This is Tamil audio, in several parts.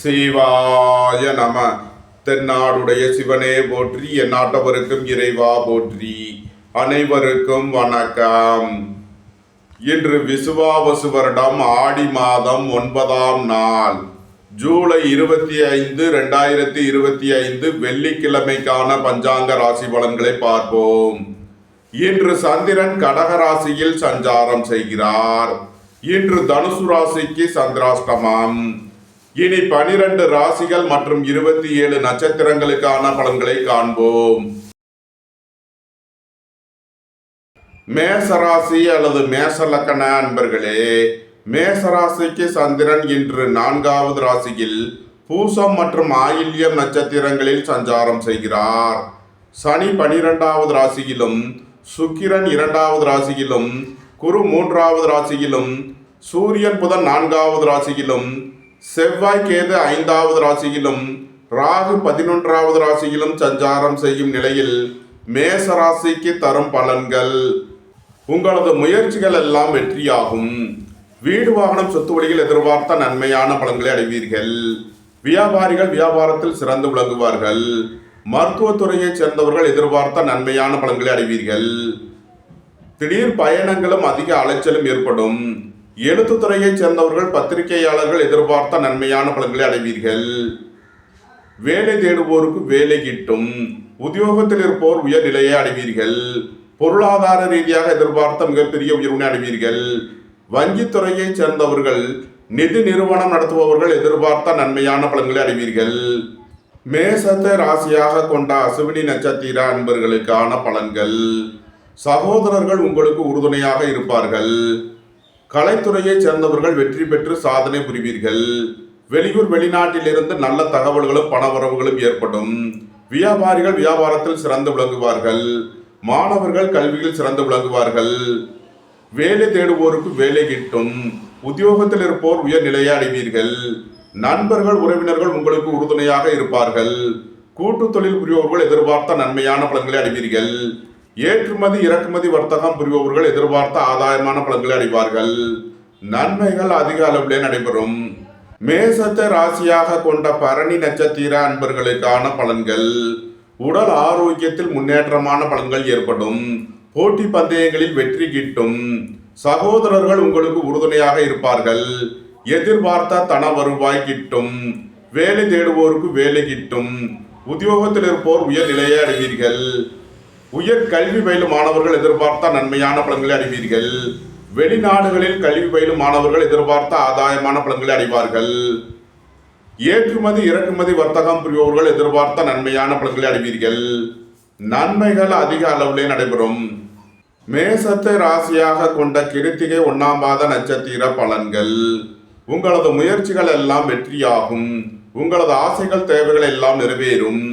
சிவாய நம. தென்னாடுடைய சிவனே போற்றி, என் நாட்டவருக்கும் இறைவா போற்றி. அனைவருக்கும் வணக்கம். இன்று விசுவாவசு வருடம் ஆடி மாதம் 9ஆம் நாள், ஜூலை 25, 2025 வெள்ளிக்கிழமைக்கான பஞ்சாங்க ராசி பலன்களை பார்ப்போம். இன்று சந்திரன் கடக ராசியில் சஞ்சாரம் செய்கிறார். இன்று தனுசு ராசிக்கு சந்திராஷ்டமம். இனி 12 ராசிகள் மற்றும் 27 நட்சத்திரங்களுக்கான பலன்களை காண்போம். மேசராசி அல்லது மேச லக்கண அன்பர்களே, மேசராசிக்கு சந்திரன் இன்று 4வது ராசியில் பூசம் மற்றும் ஆயில்யம் நட்சத்திரங்களில் சஞ்சாரம் செய்கிறார். சனி 12வது ராசியிலும், சுக்கிரன் 2வது ராசியிலும், குரு 3வது ராசியிலும், சூரியன் புதன் 4வது ராசியிலும், செவ்வாய் கேது 5வது ராசியிலும், ராகு 11வது ராசியிலும் சஞ்சாரம் செய்யும் நிலையில் மேசராசிக்கு தரும் பலன்கள்: உங்களது முயற்சிகள் எல்லாம் வெற்றியாகும். வீடு வாகனம் சொத்து வழியில் எதிர்பார்த்த நன்மையான பலன்களை அடைவீர்கள். வியாபாரிகள் வியாபாரத்தில் சிறந்து விளங்குவார்கள். மருத்துவத்துறையைச் சேர்ந்தவர்கள் எதிர்பார்த்த நன்மையான பலன்களை அடைவீர்கள். திடீர் பயணங்களும் அதிக அலைச்சலும் ஏற்படும். எழுத்துத்துறையைச் சேர்ந்தவர்கள் பத்திரிகையாளர்கள் எதிர்பார்த்த நன்மையான பலன்களை அடைவீர்கள். வேலை தேடுவோருக்கு வேலை கிட்டும். உத்தியோகத்தில் இருப்போர் உயர் நிலையை அடைவீர்கள். பொருளாதார ரீதியாக எதிர்பார்த்த மிகப்பெரிய உயர்வினை அடைவீர்கள். வங்கித்துறையைச் சேர்ந்தவர்கள், நிதி நிறுவனம் நடத்துபவர்கள் எதிர்பார்த்த நன்மையான பலன்களை அடைவீர்கள். மேசத்தை ராசியாக கொண்ட அசுவினி நட்சத்திர அன்பர்களுக்கான பலன்கள்: சகோதரர்கள் உங்களுக்கு உறுதுணையாக இருப்பார்கள். கலைத்துறையைச் சேர்ந்தவர்கள் வெற்றி பெற்று சாதனை புரிவீர்கள். வெளியூர் வெளிநாட்டிலிருந்து நல்ல தகவல்களும் பணவரவுகளும் ஏற்படும். வியாபாரிகள் வியாபாரத்தில் சிறந்து விளங்குவார்கள். மாணவர்கள் கல்வியில் சிறந்து விளங்குவார்கள். வேலை தேடுவோருக்கு வேலை கிட்டும். உத்தியோகத்தில் இருப்போர் உயர் நிலையை அடைவீர்கள். நண்பர்கள் உறவினர்கள் உங்களுக்கு உறுதுணையாக இருப்பார்கள். கூட்டு தொழில் புரிபவர்கள் எதிர்பார்த்த நன்மையான பலன்களை அடைவீர்கள். ஏற்றுமதி இறக்குமதி வர்த்தகம் புரிபவர்கள் எதிர்பார்த்த ஆதாயமான பலன்களை அடைவார்கள். நன்மைகள் அதிக அளவிலே நடைபெறும். மேசத்தை ராசியாக கொண்ட பரணி நட்சத்திர அன்பர்களுக்கான பலன்கள்: உடல் ஆரோக்கியத்தில் முன்னேற்றமான பலன்கள் ஏற்படும். போட்டி பந்தயங்களில் வெற்றி கிட்டும். சகோதரர்கள் உங்களுக்கு உறுதுணையாக இருப்பார்கள். எதிர்பார்த்த தன வருவாய் கிட்டும். வேலை தேடுவோருக்கு வேலை கிட்டும். உத்தியோகத்தில் இருப்போர் உயர் நிலையை அடைவீர்கள். உயர் கல்வி பயிலும் மாணவர்கள் எதிர்பார்த்த நன்மையான பலன்களை அடைவீர்கள். வெளிநாடுகளில் கல்வி பயிலும் மாணவர்கள் எதிர்பார்த்த ஆதாயமான பலன்களை அடைவார்கள். ஏற்றுமதி இறக்குமதி வர்த்தகம் புரிபவர்கள் எதிர்பார்த்த நன்மையான பலன்களை அடைவீர்கள். நன்மைகள் அதிக அளவிலே நடைபெறும். மேசத்தை ராசியாக கொண்ட கிருத்திகை 1ஆம் பாத நட்சத்திர பலன்கள்: உங்களது முயற்சிகள் எல்லாம் வெற்றியாகும். உங்களது ஆசைகள் தேவைகள் எல்லாம் நிறைவேறும்.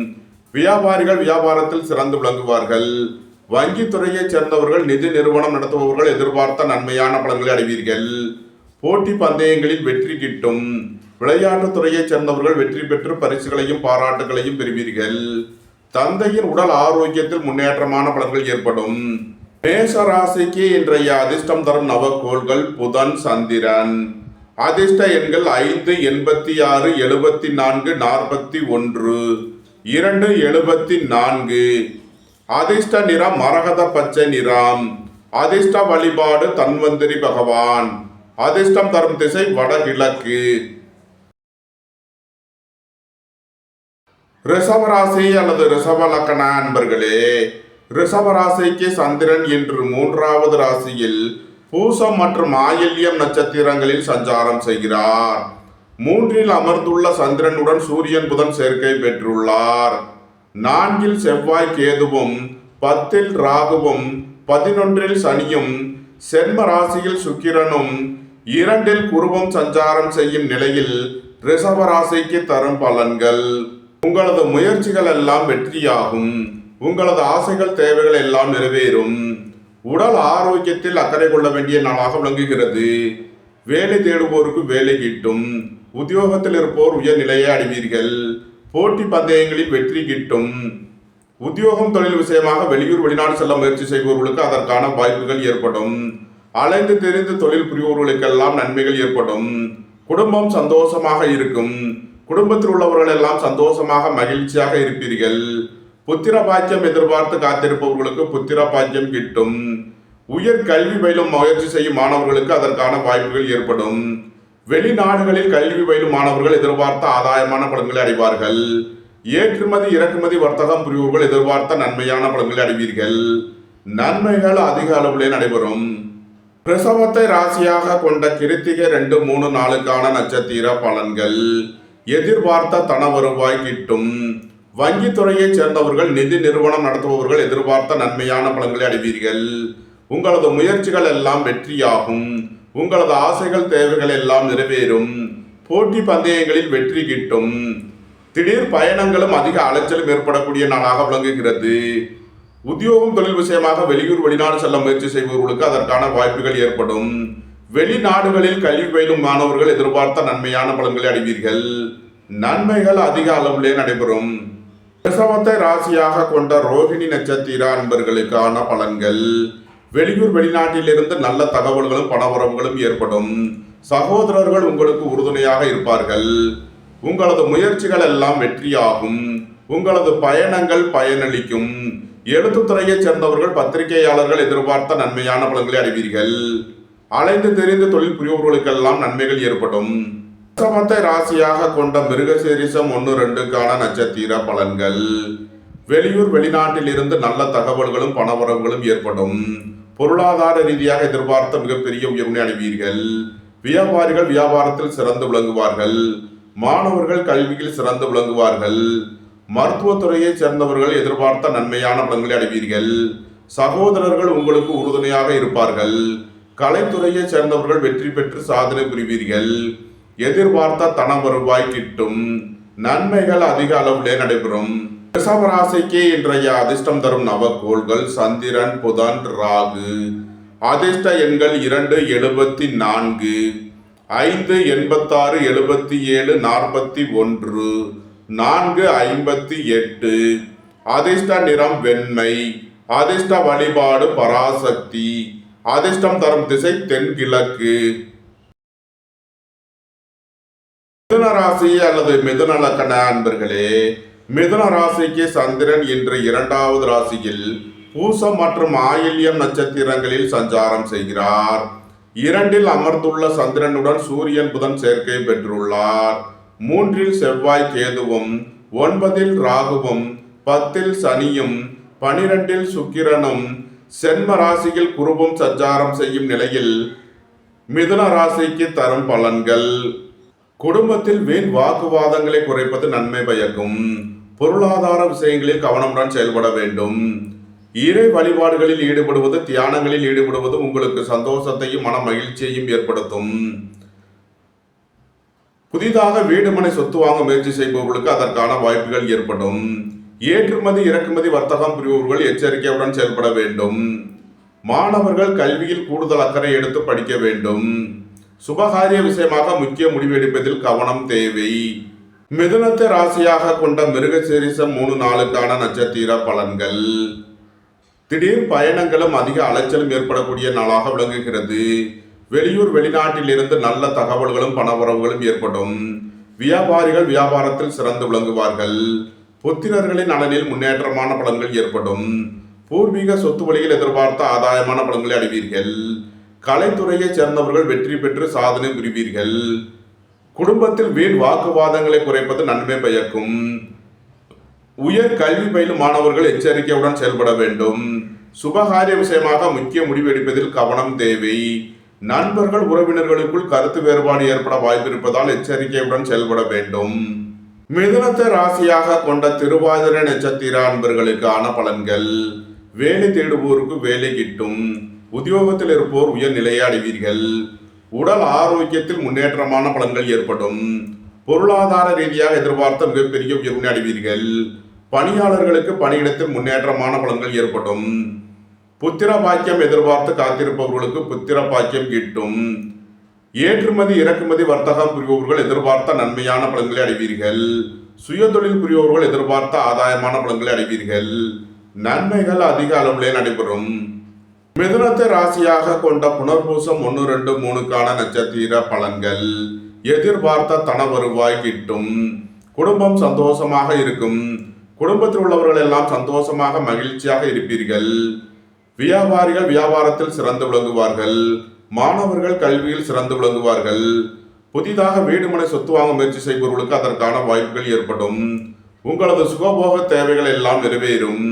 வியாபாரிகள் வியாபாரத்தில் சிறந்து விளங்குவார்கள். வங்கித்துறையைச் சேர்ந்தவர்கள் நிதி நிறுவனம் நடத்துபவர்கள் எதிர்பார்த்த நன்மையான பலன்களை அடைவீர்கள். போட்டி பந்தயங்களில் வெற்றி கிட்டும். விளையாட்டுத் துறையைச் சேர்ந்தவர்கள் வெற்றி பெற்று பரிசுகளையும் பாராட்டுகளையும் பெறுவீர்கள். தந்தையின் உடல் ஆரோக்கியத்தில் முன்னேற்றமான பலன்கள் ஏற்படும். மேஷ ராசிக்கு இன்றைய அதிர்ஷ்டம் தரும் நவக்கோள்கள் புதன், சந்திரன். அதிர்ஷ்ட எண்கள் 5, 86, 74, 41, 2, 74. அதிர்ஷ்ட நிறம் மரகத பச்சை நிறம். அதிர்ஷ்ட வழிபாடு தன்வந்திரி பகவான். அதிர்ஷ்டம் தரும் திசை வடகிழக்கு. ரிஷபராசி அல்லது ரிஷப லக்கண அன்பர்களே, ரிஷபராசிக்கு சந்திரன் இன்று 3வது ராசியில் பூசம் மற்றும் ஆயில்யம் நட்சத்திரங்களில் சஞ்சாரம் செய்கிறார். 3இல் அமர்ந்துள்ள சந்திரனுடன் சூரியன் புதன் சேர்க்கை பெற்றுள்ளார். 4இல் செவ்வாய் கேதுவும், 10இல் ராகுவும், 11இல் சனியும், சென்ம ராசியில் சுக்கிரனும், 2இல் குருவும் சஞ்சாரம் செய்யும் நிலையில் ரிஷபராசிக்கு தரும் பலன்கள்: உங்களது முயற்சிகள் எல்லாம் வெற்றியாகும். உங்களது ஆசைகள் தேவைகள் எல்லாம் நிறைவேறும். உடல் ஆரோக்கியத்தில் அக்கறை கொள்ள வேண்டிய நாளாக விளங்குகிறது. வேலை தேடுவோருக்கு வேலை கிட்டும். உத்தியோகத்தில் இருப்போர் உயர் நிலையை அடைவீர்கள். போட்டி பந்தயங்களில் வெற்றி கிட்டும். உத்தியோகம் தொழில் விஷயமாக வெளியூர் வெளிநாடு செல்ல முயற்சி செய்பவர்களுக்கு அதற்கான வாய்ப்புகள் ஏற்படும். அலைந்து தெரிந்து தொழில் புரிபவர்களுக்கெல்லாம் நன்மைகள் ஏற்படும். குடும்பம் சந்தோஷமாக இருக்கும். குடும்பத்தில் உள்ளவர்கள் எல்லாம் சந்தோஷமாக மகிழ்ச்சியாக இருப்பீர்கள். புத்திர பாக்கியம் எதிர்பார்த்து காத்திருப்பவர்களுக்கு புத்திர பாக்கியம் கிட்டும். உயர் கல்வி பயிலும் முயற்சி செய்யும் மாணவர்களுக்கு அதற்கான வாய்ப்புகள் ஏற்படும். வெளிநாடுகளில் கல்வி பயிலும் மாணவர்கள் எதிர்பார்த்த ஆதாயமான பலன்களை அடைவார்கள். ஏற்றுமதி இறக்குமதி வர்த்தகம் புரிவோர்கள் எதிர்பார்த்த நன்மையான பலன்களை அடைவீர்கள். நன்மைகள் அதிக அளவிலே நடைபெறும். பிரசவத்தை ராசியாக கொண்ட கிருத்திகை 2, 3, 4க்கான நட்சத்திர பலன்கள். எதிர்பார்த்த தன வருவாய் கிட்டும். வங்கித்துறையைச் சேர்ந்தவர்கள் நிதி நிறுவனம் நடத்துபவர்கள் எதிர்பார்த்த நன்மையான பலன்களை அடைவீர்கள். உங்களது முயற்சிகள் எல்லாம் வெற்றியாகும். உங்களது ஆசைகள் தேவைகள் எல்லாம் நிறைவேறும். போட்டி பந்தயங்களில் வெற்றி கிட்டும். திடீர் பயணங்களும் அதிக அலைச்சலும் ஏற்படக்கூடிய நாளாக விளங்குகிறது. உத்தியோகம் தொழில் விஷயமாக வெளியூர் வெளிநாடு செல்ல முயற்சி செய்பவர்களுக்கு அதற்கான வாய்ப்புகள் ஏற்படும். வெளிநாடுகளில் கல்வி பயிலும் மாணவர்கள் எதிர்பார்த்த நன்மையான பலன்களை அடைவீர்கள். நன்மைகள் அதிக அளவிலே நடைபெறும். ரிஷபத்தை ராசியாக கொண்ட ரோகிணி நட்சத்திர அன்பர்களுக்கான பலன்கள். வெளியூர் வெளிநாட்டிலிருந்து நல்ல தகவல்களும் பணவரவுகளும் ஏற்படும். சகோதரர்கள் உங்களுக்கு உறுதுணையாக இருப்பார்கள். உங்களது முயற்சிகள் எல்லாம் வெற்றியாகும். உங்களது பயணங்கள் பயனளிக்கும். எழுத்துத்துறையைச் சேர்ந்தவர்கள் பத்திரிகையாளர்கள் எதிர்பார்த்த நன்மையான பலன்களை அடைவீர்கள். அலைந்து தெரிந்து தொழில் புரிபவர்களுக்கெல்லாம் நன்மைகள் ஏற்படும். ரிஷபத்தை ராசியாக கொண்ட மிருகசீரிஷம் 1, 2க்கான நட்சத்திர பலன்கள். வெளியூர் வெளிநாட்டில் இருந்து நல்ல தகவல்களும் பணவரவுகளும் ஏற்படும். பொருளாதார ரீதியாக எதிர்பார்த்த மிகப்பெரிய உயர்வினை அடைவீர்கள். வியாபாரிகள் வியாபாரத்தில் சிறந்து விளங்குவார்கள். மாணவர்கள் கல்வியில் சிறந்து விளங்குவார்கள். மருத்துவத்துறையைச் சேர்ந்தவர்கள் எதிர்பார்த்த நன்மையான பலன்களை அடைவீர்கள். சகோதரர்கள் உங்களுக்கு உறுதுணையாக இருப்பார்கள். கலைத்துறையைச் சேர்ந்தவர்கள் வெற்றி பெற்று சாதனை புரிவீர்கள். எதிர்பார்த்த தன வருவாய் கிட்டும். நன்மைகள் அதிக அளவிலே நடைபெறும். ரிஷபராசிக்கு இன்றைய அதிர்ஷ்டம் தரும் நவக்கோள்கள் சந்திரன், புதன், ராகு. அதிர்ஷ்ட எண்கள் 2, 74, 5, 86, 77, 41, 4, 58. அதிர்ஷ்ட நிறம் வெண்மை. அதிர்ஷ்ட வழிபாடு பராசக்தி. அதிர்ஷ்டம் தரும் திசை தென்கிழக்கு. மிதுன ராசி அல்லது மிதுன லக்கண அன்பர்களே, மிதுன ராசிக்கு சந்திரன் இன்று 2வது ராசியில் பூசம் மற்றும் ஆயில்யம் நட்சத்திரங்களில் சஞ்சாரம் செய்கிறார். 2ல் அமர்ந்துள்ள சந்திரனுடன் சூரியன் புதன் சேர்க்கை பெற்றுள்ளார். 3ல் செவ்வாய் கேதுவும், 9ல் ராகுவும், 10ல் சனியும், 12ல் சுக்கிரனும், சென்ம ராசியில் குருவும் சஞ்சாரம் செய்யும் நிலையில் மிதுன ராசிக்கு தரும் பலன்கள். குடும்பத்தில் வீண் வாக்குவாதங்களை குறைப்பது நன்மை பயக்கும். பொருளாதார விஷயங்களில் கவனமுடன் செயல்பட வேண்டும். இறை வழிபாடுகளில் ஈடுபடுவது, தியானங்களில் ஈடுபடுவது உங்களுக்கு சந்தோஷத்தையும் மன மகிழ்ச்சியையும் ஏற்படுத்தும். புதிதாக வீடு மனை சொத்து வாங்க முயற்சி செய்பவர்களுக்கு அதற்கான வாய்ப்புகள் ஏற்படும். ஏற்றுமதி இறக்குமதி வர்த்தகம் புரிபவர்கள் எச்சரிக்கையுடன் செயல்பட வேண்டும். மாணவர்கள் கல்வியில் கூடுதல் அக்கறை எடுத்து படிக்க வேண்டும். சுபகாரிய விஷயமாக முக்கிய முடிவு எடுப்பதில் கவனம் தேவை. மிதுனத்தை ராசியாக கொண்ட மிருகசீரிஷம் 3, 4க்கான நட்சத்திர பலன்கள். திடீர் பயணங்களும் அதிக அலைச்சலும் ஏற்படக்கூடிய நாளாக விளங்குகிறது. வெளியூர் வெளிநாட்டில் இருந்து நல்ல தகவல்களும் பணவரவுகளும் ஏற்படும். வியாபாரிகள் வியாபாரத்தில் சிறந்து விளங்குவார்கள். புத்திரர்களின் நலனில் முன்னேற்றமான பலன்கள் ஏற்படும். பூர்வீக சொத்து வழியில் எதிர்பார்த்த ஆதாயமான பலன்களை அடைவீர்கள். கலைத்துறையைச் சேர்ந்தவர்கள் வெற்றி பெற்று சாதனை புரிவீர்கள். குடும்பத்தில் வீண் வாக்குவாதங்களை குறைப்பது நன்மை பயக்கும். உயர் கல்வி பயிலும் மாணவர்கள் எச்சரிக்கையுடன் செயல்பட வேண்டும். சுபகாரிய விஷயமாக முக்கிய முடிவு எடுப்பதில் கவனம் தேவை. நண்பர்கள் உறவினர்களுக்குள் கருத்து வேறுபாடு ஏற்பட வாய்ப்பு இருப்பதால் எச்சரிக்கையுடன் செயல்பட வேண்டும். மிதுனத்தை ராசியாக கொண்ட திருவாதிரை நட்சத்திர அன்பர்களுக்கான பலன்கள். வேலை தேடுவோருக்கு வேலை கிட்டும். உத்தியோகத்தில் இருப்போர் உயர் நிலையை அடைவீர்கள். உடல் ஆரோக்கியத்தில் முன்னேற்றமான பலன்கள் ஏற்படும். பொருளாதார ரீதியாக எதிர்பார்த்த மிகப்பெரிய உயர்வினை அடைவீர்கள். பணியாளர்களுக்கு பணியிடத்தில் முன்னேற்றமான பலன்கள் ஏற்படும். புத்திர பாக்கியம் எதிர்பார்த்து காத்திருப்பவர்களுக்கு புத்திர பாக்கியம் கிட்டும். ஏற்றுமதி இறக்குமதி வர்த்தகம் புரிபவர்கள் எதிர்பார்த்த நன்மையான பலன்களை அடைவீர்கள். சுய தொழில் புரிபவர்கள் எதிர்பார்த்த ஆதாயமான பலன்களை அடைவீர்கள். நன்மைகள் அதிக அளவிலே நடைபெறும். மிதுனத்தை ராசியாக கொண்ட புனர்பூசம் 1, 2, 3க்கான நட்சத்திர பலன்கள். எதிர்பார்த்த தன வருவாய் கிட்டும். குடும்பம் சந்தோஷமாக இருக்கும். குடும்பத்தில் உள்ளவர்கள் எல்லாம் சந்தோஷமாக மகிழ்ச்சியாக இருப்பீர்கள். வியாபாரிகள் வியாபாரத்தில் சிறந்து விளங்குவார்கள். மாணவர்கள் கல்வியில் சிறந்து விளங்குவார்கள். புதிதாக வீடு மனை சொத்து வாங்க முயற்சி செய்பவர்களுக்கு அதற்கான வாய்ப்புகள் ஏற்படும். உங்களது சுகபோக தேவைகள் எல்லாம் நிறைவேறும்.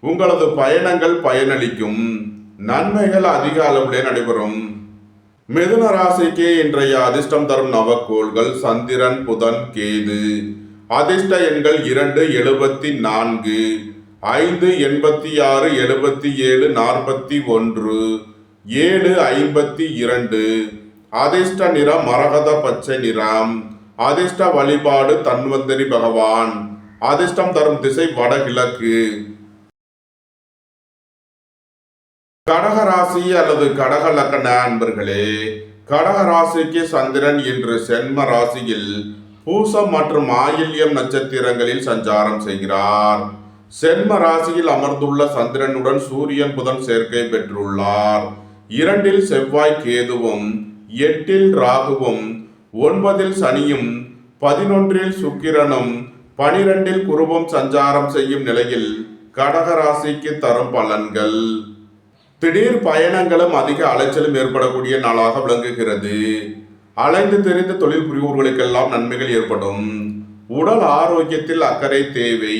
உங்களது பயணங்கள் பயனளிக்கும். நன்மைகள் அதிக அளவிலே நடைபெறும். மிதுன ராசிக்கு இன்றைய அதிர்ஷ்டம் தரும் நவக்கோள்கள் சந்திரன், புதன், கேது. அதிர்ஷ்ட எண்கள் 2, 74, 5, 86, 77, 41, 7, 52. அதிர்ஷ்ட நிறம் மரகத பச்சை நிறம். அதிர்ஷ்ட வழிபாடு தன்வந்தரி பகவான். அதிர்ஷ்டம் தரும் திசை வடகிழக்கு. கடக ராசி அல்லது கடக லக்கண அன்பர்களே, கடக ராசிக்கு சந்திரன் இன்று சென்ம ராசியில் பூசம் மற்றும் ஆயில்யம் நட்சத்திரங்களில் சஞ்சாரம் செய்கிறார். சென்ம ராசியில் அமர்ந்துள்ள சந்திரனுடன் சூரியன் புதன் சேர்க்கை பெற்றுள்ளார். 2 செவ்வாய் கேதுவும், 8 ராகுவும், 9 சனியும், 11 சுக்கிரனும், 12 குருவும் சஞ்சாரம் செய்யும் நிலையில் கடக ராசிக்கு தரும் பலன்கள். திடீர் பயணங்களும் அதிக அலைச்சலும் ஏற்படக்கூடிய நாளாக விளங்குகிறது. அலைந்து தெரிந்து தொழில் புரிவோர்களுக்கெல்லாம் நன்மைகள் ஏற்படும். உடல் ஆரோக்கியத்தில் அக்கறை தேவை.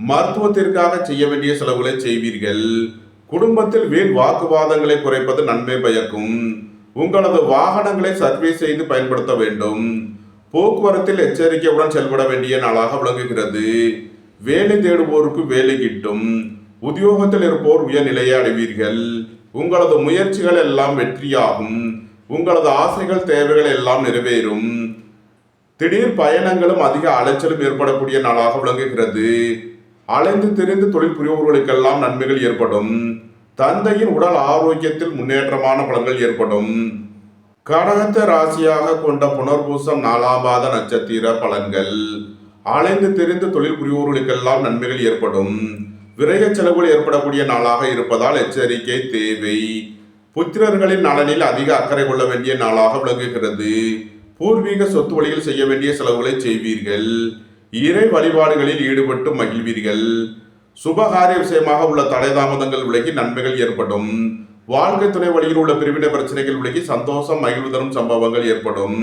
மருத்துவத்திற்காக செய்ய வேண்டிய செலவுகளை செய்வீர்கள். குடும்பத்தில் வீண் வாக்குவாதங்களை குறைப்பது நன்மை பயக்கும். உங்களது வாகனங்களை சர்வீஸ் செய்து பயன்படுத்த வேண்டும். போக்குவரத்தில் எச்சரிக்கையுடன் செயல்பட வேண்டிய நாளாக விளங்குகிறது. வேலை தேடுவோருக்கு வேலை கிட்டும். உத்தியோகத்தில் இருப்போர் உயர்நிலையை அடைவீர்கள். உங்களது முயற்சிகள் எல்லாம் வெற்றியாகும். உங்களது ஆசைகள் தேவைகள் எல்லாம் நிறைவேறும். திடீர் பயணங்களும் அதிக அலைச்சலும் ஏற்படக்கூடிய நாளாக விளங்குகிறது. அலைந்து திரிந்து தொழில் புரிவோர்களுக்கெல்லாம் நன்மைகள் ஏற்படும். தந்தையின் உடல் ஆரோக்கியத்தில் முன்னேற்றமான பலன்கள் ஏற்படும். கடகத்தை ராசியாக கொண்ட புனர்பூசம் 4ஆம் பாத நட்சத்திர பலன்கள். அலைந்து திரிந்து தொழில் புரிவோர்களுக்கெல்லாம் நன்மைகள் ஏற்படும். விரய செலவுகள் ஏற்படக்கூடிய நாளாக இருப்பதால் எச்சரிக்கை தேவை. புத்திரர்களின் நலனில் அதிக அக்கறை கொள்ள வேண்டிய நாளாக விளங்குகிறது. பூர்வீக சொத்து வழியில் செய்ய வேண்டிய செலவுகளை செய்வீர்கள். இறை வழிபாடுகளில் ஈடுபட்டு மகிழ்வீர்கள். சுபகாரிய விஷயமாக உள்ள தடை தாமதங்கள் விலகி நன்மைகள் ஏற்படும். வாழ்க்கை துணை வழியில் உள்ள பிரிவினை பிரச்சனைகள் விலகி சந்தோஷம் மகிழ்வு தரும் சம்பவங்கள் ஏற்படும்.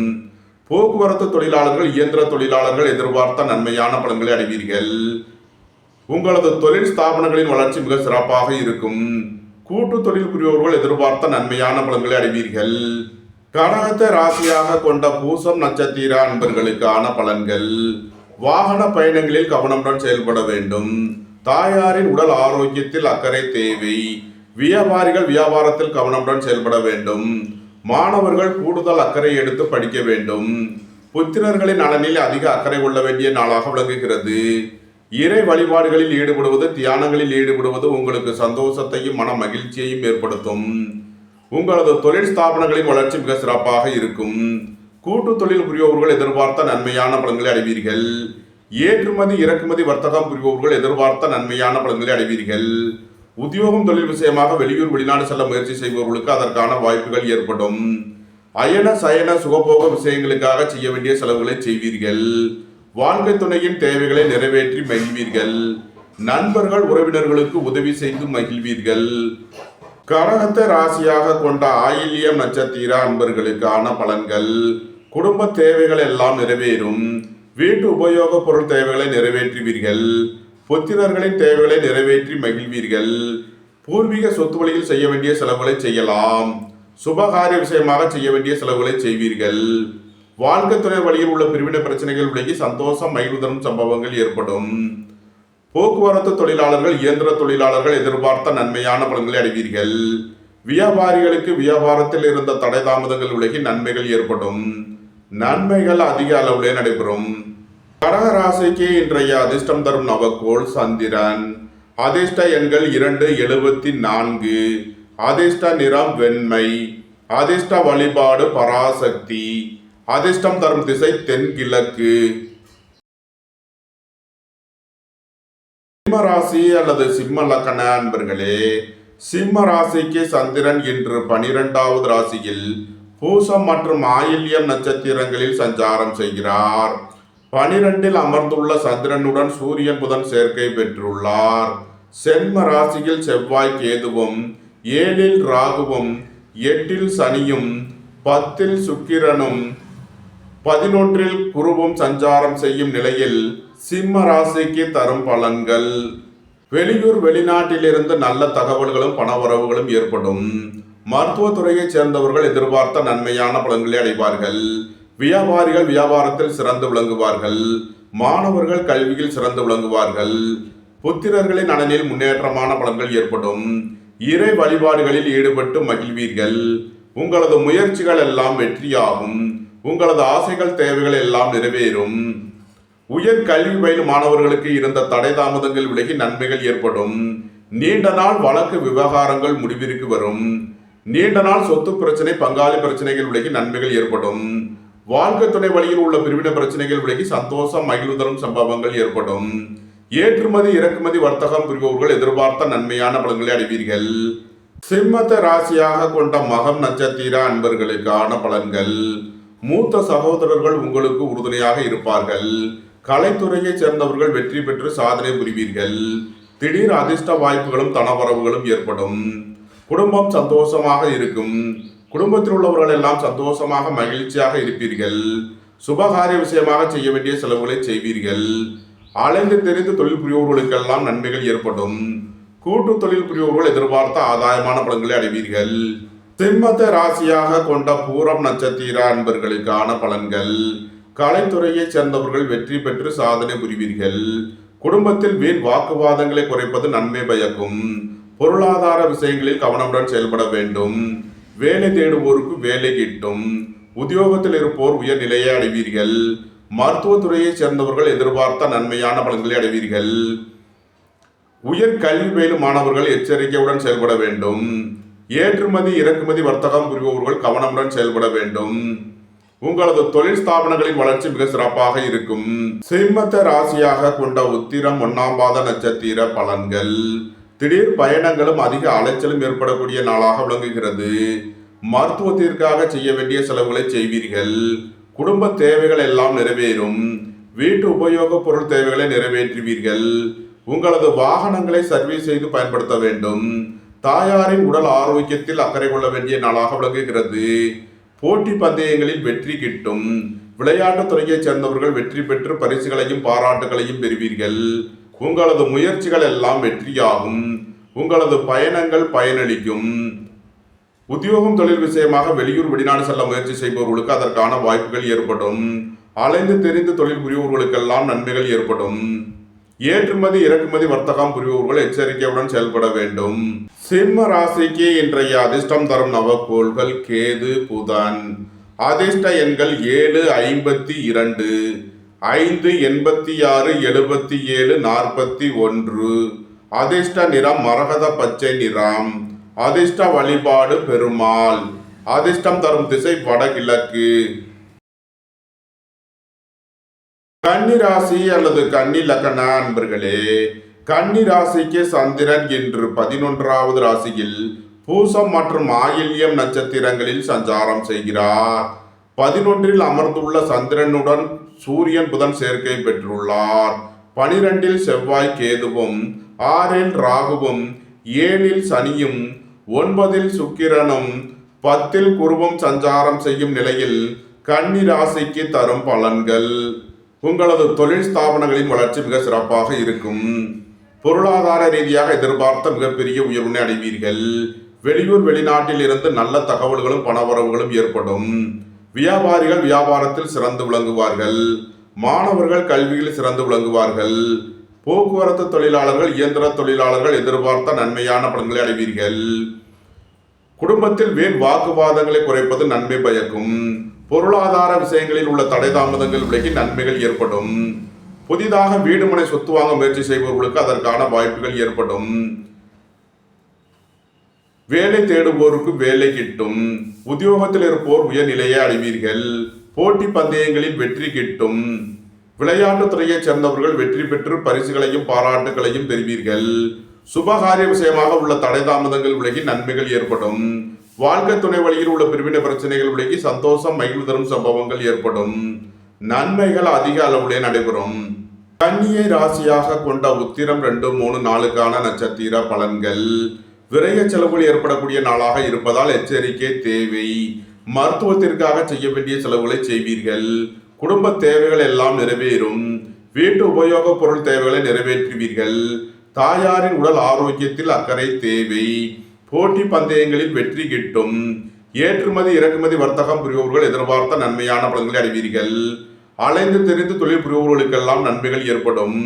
போக்குவரத்து தொழிலாளர்கள் இயந்திர தொழிலாளர்கள் எதிர்பார்த்த நன்மையான பலன்களை அடைவீர்கள். உங்களது தொழில் ஸ்தாபனங்களின் வளர்ச்சி மிக சிறப்பாக இருக்கும். கூட்டு தொழில் புரிவோர்கள் எதிர்பார்த்த நன்மையான பலன்களை அடைவீர்கள். கடகத்தை ராசியாக கொண்ட பூசம் நட்சத்திர அன்பர்களுக்கான பலன்கள். வாகன பயணங்களில் கவனமுடன் செயல்பட வேண்டும். தாயாரின் உடல் ஆரோக்கியத்தில் அக்கறை தேவை. வியாபாரிகள் வியாபாரத்தில் கவனமுடன் செயல்பட வேண்டும். மாணவர்கள் கூடுதல் அக்கறை எடுத்து படிக்க வேண்டும். புத்திரர்களின் நலனில் அதிக அக்கறை கொள்ள வேண்டிய நாளாக விளங்குகிறது. இறை வழிபாடுகளில் ஈடுபடுவது தியானங்களில் ஈடுபடுவது உங்களுக்கு சந்தோஷத்தையும் மன மகிழ்ச்சியையும் ஏற்படுத்தும். உங்களது தொழில் ஸ்தாபனங்களின் வளர்ச்சி மிக சிறப்பாக இருக்கும். கூட்டு தொழில் புரிவோர்கள் எதிர்பார்த்த நன்மையான பலன்களை அடைவீர்கள். ஏற்றுமதி இறக்குமதி வர்த்தகம் புரிவோர்கள் எதிர்பார்த்த நன்மையான பலன்களை அடைவீர்கள். உத்தியோகம் தொழில் விஷயமாக வெளியூர் வெளிநாடு செல்ல முயற்சி செய்பவர்களுக்கு அதற்கான வாய்ப்புகள் ஏற்படும். அயன சயன சுகபோக விஷயங்களுக்காக செய்ய வேண்டிய செலவுகளை செய்வீர்கள். வாழ்க்கை துணையின் தேவைகளை நிறைவேற்றி மகிழ்வீர்கள். நண்பர்கள் உறவினர்களுக்கு உதவி செய்து மகிழ்வீர்கள். கடகத்தை ராசியாக கொண்ட ஆயில்யம் நட்சத்திர அன்பர்களுக்கான பலன்கள். குடும்ப தேவைகள் எல்லாம் நிறைவேறும். வீட்டு உபயோக பொருள் தேவைகளை நிறைவேற்றுவீர்கள். புத்திரர்களின் தேவைகளை நிறைவேற்றி மகிழ்வீர்கள். பூர்வீக சொத்து வழியில் செய்ய வேண்டிய செலவுகளை செய்யலாம். சுபகாரிய விஷயமாக செய்ய வேண்டிய செலவுகளை செய்வீர்கள். வாழ்க்கை துணை வழியில் உள்ள பிரிவினை பிரச்சனைகள் விலகி சந்தோஷம் மகிழ்வு தரும் சம்பவங்கள் ஏற்படும். போக்குவரத்து தொழிலாளர்கள் இயந்திர தொழிலாளர்கள் எதிர்பார்த்த நன்மையான பலன்களை அடைவீர்கள். வியாபாரிகளுக்கு வியாபாரத்தில் இருந்த தடை தாமதங்கள் விலகி நன்மைகள் ஏற்படும். நன்மைகள் அதிக அளவிலே நடைபெறும். கடக ராசிக்கு இன்றைய அதிர்ஷ்டம் தரும் நவக்கோள் சந்திரன். அதிர்ஷ்ட எண்கள் 2, 74. அதிர்ஷ்ட நிறம் வெண்மை. அதிர்ஷ்ட வழிபாடு பராசக்தி. அதிர்ஷ்டம் தரும் திசை தென்கிழக்கு. சிம்ம ராசி அல்லது சிம்ம லக்கண அன்பர்களே, சிம்ம ராசிக்கு சந்திரன் இன்று 12வது ராசியில் பூசம் மற்றும் ஆயில்யம் நட்சத்திரங்களில் சஞ்சாரம் செய்கிறார். 12 அமர்ந்துள்ள சந்திரனுடன் சூரியன் புதன் சேர்க்கை பெற்றுள்ளார். சென்ம ராசியில் செவ்வாய் கேதுவும் 7 ராகுவும் 8 சனியும் 10 சுக்கிரனும் 11 குருவும் சஞ்சாரம் செய்யும் நிலையில் சிம்ம ராசிக்கு தரும் பலன்கள். வெளியூர் வெளிநாட்டிலிருந்து நல்ல தகவல்களும் பணவரவுகளும் ஏற்படும். மருத்துவத்துறையைச் சேர்ந்தவர்கள் எதிர்பார்த்த நன்மையான பலன்களை அடைவார்கள். வியாபாரிகள் வியாபாரத்தில் சிறந்து விளங்குவார்கள். மாணவர்கள் கல்வியில் சிறந்து விளங்குவார்கள். புத்திரர்களின் நலனில் முன்னேற்றமான பலன்கள் ஏற்படும். இறை வழிபாடுகளில் ஈடுபட்டு மகிழ்வீர்கள். உங்களது முயற்சிகள் எல்லாம் வெற்றியாகும். உங்களது ஆசைகள் தேவைகள் எல்லாம் நிறைவேறும். உயர் கல்வி பயிலும் மாணவர்களுக்கு இருந்த தடை தாமதங்கள் விலகி நன்மைகள் ஏற்படும். நீண்ட நாள் வழக்கு விவகாரங்கள் முடிவிற்கு வரும். நீண்ட நாள் சொத்து பிரச்சனை பங்காளி பிரச்சனைகள் விலகி நன்மைகள் ஏற்படும். வாழ்க்கை துணை வழியில் உள்ள பிரிவினை பிரச்சனைகள் விலகி சந்தோஷம் மகிழ்வு தரும் சம்பவங்கள் ஏற்படும். ஏற்றுமதி இறக்குமதி வர்த்தகம் புரிபவர்கள் எதிர்பார்த்த நன்மையான பலன்களை அடைவீர்கள். சிம்மத்தை ராசியாக கொண்ட மகம் நட்சத்திர அன்பர்களுக்கான பலன்கள். மூத்த சகோதரர்கள் உங்களுக்கு உறுதுணையாக இருப்பார்கள். கலைத்துறையைச் சேர்ந்தவர்கள் வெற்றி பெற்று சாதனை புரிவீர்கள். திடீர் அதிர்ஷ்ட வாய்ப்புகளும் தனவரவுகளும் ஏற்படும். குடும்பம் சந்தோஷமாக இருக்கும். குடும்பத்தில் உள்ளவர்கள் எல்லாம் சந்தோஷமாக மகிழ்ச்சியாக இருப்பீர்கள். சுபகாரிய விஷயமாக செய்ய வேண்டிய செலவுகளை செய்வீர்கள். அலைந்து தெரிந்து தொழில் புரிவோர்களுக்கெல்லாம் நன்மைகள் ஏற்படும். கூட்டு தொழில் புரிவோர்கள் எதிர்பார்த்த ஆதாயமான பலன்களை அடைவீர்கள். சிம்மத்தை ராசியாக கொண்ட பூரம் நட்சத்திர அன்பர்களுக்கான பலன்கள். கலைத்துறையைச் சேர்ந்தவர்கள் வெற்றி பெற்று சாதனை புரிவீர்கள். குடும்பத்தில் வீண் வாக்குவாதங்களை குறைப்பது நன்மை பயக்கும். பொருளாதார விஷயங்களில் கவனமுடன் செயல்பட வேண்டும். வேலை தேடுவோருக்கு வேலை கிட்டும். உத்தியோகத்தில் இருப்போர் உயர்நிலையை அடைவீர்கள். மருத்துவத்துறையைச் சேர்ந்தவர்கள் எதிர்பார்த்த நன்மையான பலன்களை அடைவீர்கள். உயர் கல்வி பயிலும் மாணவர்கள் எச்சரிக்கையுடன் செயல்பட வேண்டும். ஏற்றுமதி இறக்குமதி வர்த்தகம் புரிபவர்கள் கவனமுடன் செயல்பட வேண்டும். உங்களது தொழில் ஸ்தாபனங்களின் வளர்ச்சி மிக சிறப்பாக இருக்கும். சிம்மத்தை ராசியாக கொண்ட உத்திரம் 1ஆம் பாத நட்சத்திர பலன்கள். திடீர் பயணங்களும் அதிக அலைச்சலும் ஏற்படக்கூடிய நாளாக விளங்குகிறது. மருத்துவத்திற்காக செய்ய வேண்டிய செலவுகளை செய்வீர்கள். குடும்ப தேவைகள் எல்லாம் நிறைவேறும். வீட்டு உபயோக பொருள் தேவைகளை நிறைவேற்றுவீர்கள். உங்களது வாகனங்களை சர்வீஸ் செய்து பயன்படுத்த வேண்டும். தாயாரின் உடல் ஆரோக்கியத்தில் அக்கறை கொள்ள வேண்டிய நாளாக விளங்குகிறது. போட்டி பந்தயங்களில் வெற்றி கிட்டும். விளையாட்டுத் துறையைச் சேர்ந்தவர்கள் வெற்றி பெற்று பரிசுகளையும் பாராட்டுகளையும் பெறுவீர்கள். உங்களது முயற்சிகள் எல்லாம் வெற்றியாகும். உங்களது பயணங்கள் பயனளிக்கும். உத்தியோகம் தொழில் விஷயமாக வெளியூர் வெளிநாடு செல்ல முயற்சி செய்பவர்களுக்கு அதற்கான வாய்ப்புகள் ஏற்படும். அலைந்து தெரிந்து தொழில் புரிபவர்களுக்கெல்லாம் நன்மைகள் ஏற்படும். ஏற்றுமதி இறக்குமதி வர்த்தகம் புரிபவர்கள் எச்சரிக்கையுடன் செயல்பட வேண்டும். சிம்ம ராசிக்கு இன்றைய அதிர்ஷ்டம் தரும் நவக்கோள்கள் கேது புதன். அதிர்ஷ்ட எண்கள் 7 52 5 86 77 41. அதிர்ஷ்ட நிறம் மரகத பச்சை நிறம். அதிர்ஷ்ட வழிபாடு பெருமாள். அதிர்ஷ்டம் தரும் திசை வடகிழக்கு. கன்னி ராசி அல்லது கன்னி லக்ன அன்பர்களே, கன்னி ராசிக்கு சந்திரன் இன்று 11வது ராசியில் பூசம் மற்றும் ஆயில்யம் நட்சத்திரங்களில் சஞ்சாரம் செய்கிறார். 11 அமர்ந்துள்ள சந்திரனுடன் சூரியன் புதன் சேர்க்கை பெற்றுள்ளார். 12 செவ்வாய் கேதுவும் 6 ராகுவும் 7 சனியும் 9 சுக்கிரனும் 10 குருவும் சஞ்சாரம் செய்யும் நிலையில் கன்னி ராசிக்கு தரும் பலன்கள். உங்களது தொழில் ஸ்தாபனங்களின் வளர்ச்சி மிக சிறப்பாக இருக்கும். பொருளாதார ரீதியாக எதிர்பார்த்த மிகப்பெரிய உயர்வினை அடைவீர்கள். வெளியூர் வெளிநாட்டில் இருந்து நல்ல தகவல்களும் பணவரவுகளும் ஏற்படும். வியாபாரிகள் வியாபாரத்தில் சிறந்து விளங்குவார்கள். மாணவர்கள் கல்வியில் சிறந்து விளங்குவார்கள். போக்குவரத்து தொழிலாளர்கள் இயந்திர தொழிலாளர்கள் எதிர்பார்த்த நன்மையான பலன்களை அடைவீர்கள். குடும்பத்தில் வீண் வாக்குவாதங்களை குறைப்பது நன்மை பயக்கும். பொருளாதார விஷயங்களில் உள்ள தடை தாமதங்கள் விலகி நன்மைகள் ஏற்படும். புதிதாக வீடு மனை சொத்து வாங்க முயற்சி செய்பவர்களுக்கு அதற்கான வாய்ப்புகள் ஏற்படும். வேலை தேடுவோருக்கு வேலை கிட்டும். உத்தியோகத்தில் இருப்போர் உயர்நிலையை அடைவீர்கள். போட்டி பந்தயங்களில் வெற்றி கிட்டும். விளையாட்டுத் துறையைச் சேர்ந்தவர்கள் வெற்றி பெற்று பரிசுகளையும் பாராட்டுகளையும் பெறுவீர்கள். சுபகாரிய விஷயமாக உள்ள தடை தாமதங்கள் விலகி நன்மைகள் ஏற்படும். வாழ்க்கை துணை வழியில் உள்ள பிரிவினை பிரச்சனைகள் விலகி சந்தோஷம் மகிழ்வு தரும் சம்பவங்கள் ஏற்படும். நன்மைகள் அதிக அளவிலே நடைபெறும். கன்னியை ராசியாக கொண்ட உத்திரம் 2, 3, 4க்கான நட்சத்திர பலன்கள். விரய செலவுகள் ஏற்படக்கூடிய நாளாக இருப்பதால் எச்சரிக்கை தேவை. மருத்துவத்திற்காக செய்ய வேண்டிய செலவுகளை செய்வீர்கள். குடும்ப தேவைகள் எல்லாம் நிறைவேறும். வீட்டு உபயோக பொருள் தேவைகளை நிறைவேற்றுவீர்கள். தாயாரின் உடல் ஆரோக்கியத்தில் அக்கறை தேவை. போட்டி பந்தயங்களில் வெற்றி கிட்டும். ஏற்றுமதி இறக்குமதி வர்த்தகம் புரிபவர்கள் எதிர்பார்த்த நன்மையான பலன்களை அடைவீர்கள். அலைந்து தெரிந்து தொழில் புரிபவர்களுக்கெல்லாம் நன்மைகள் ஏற்படும்.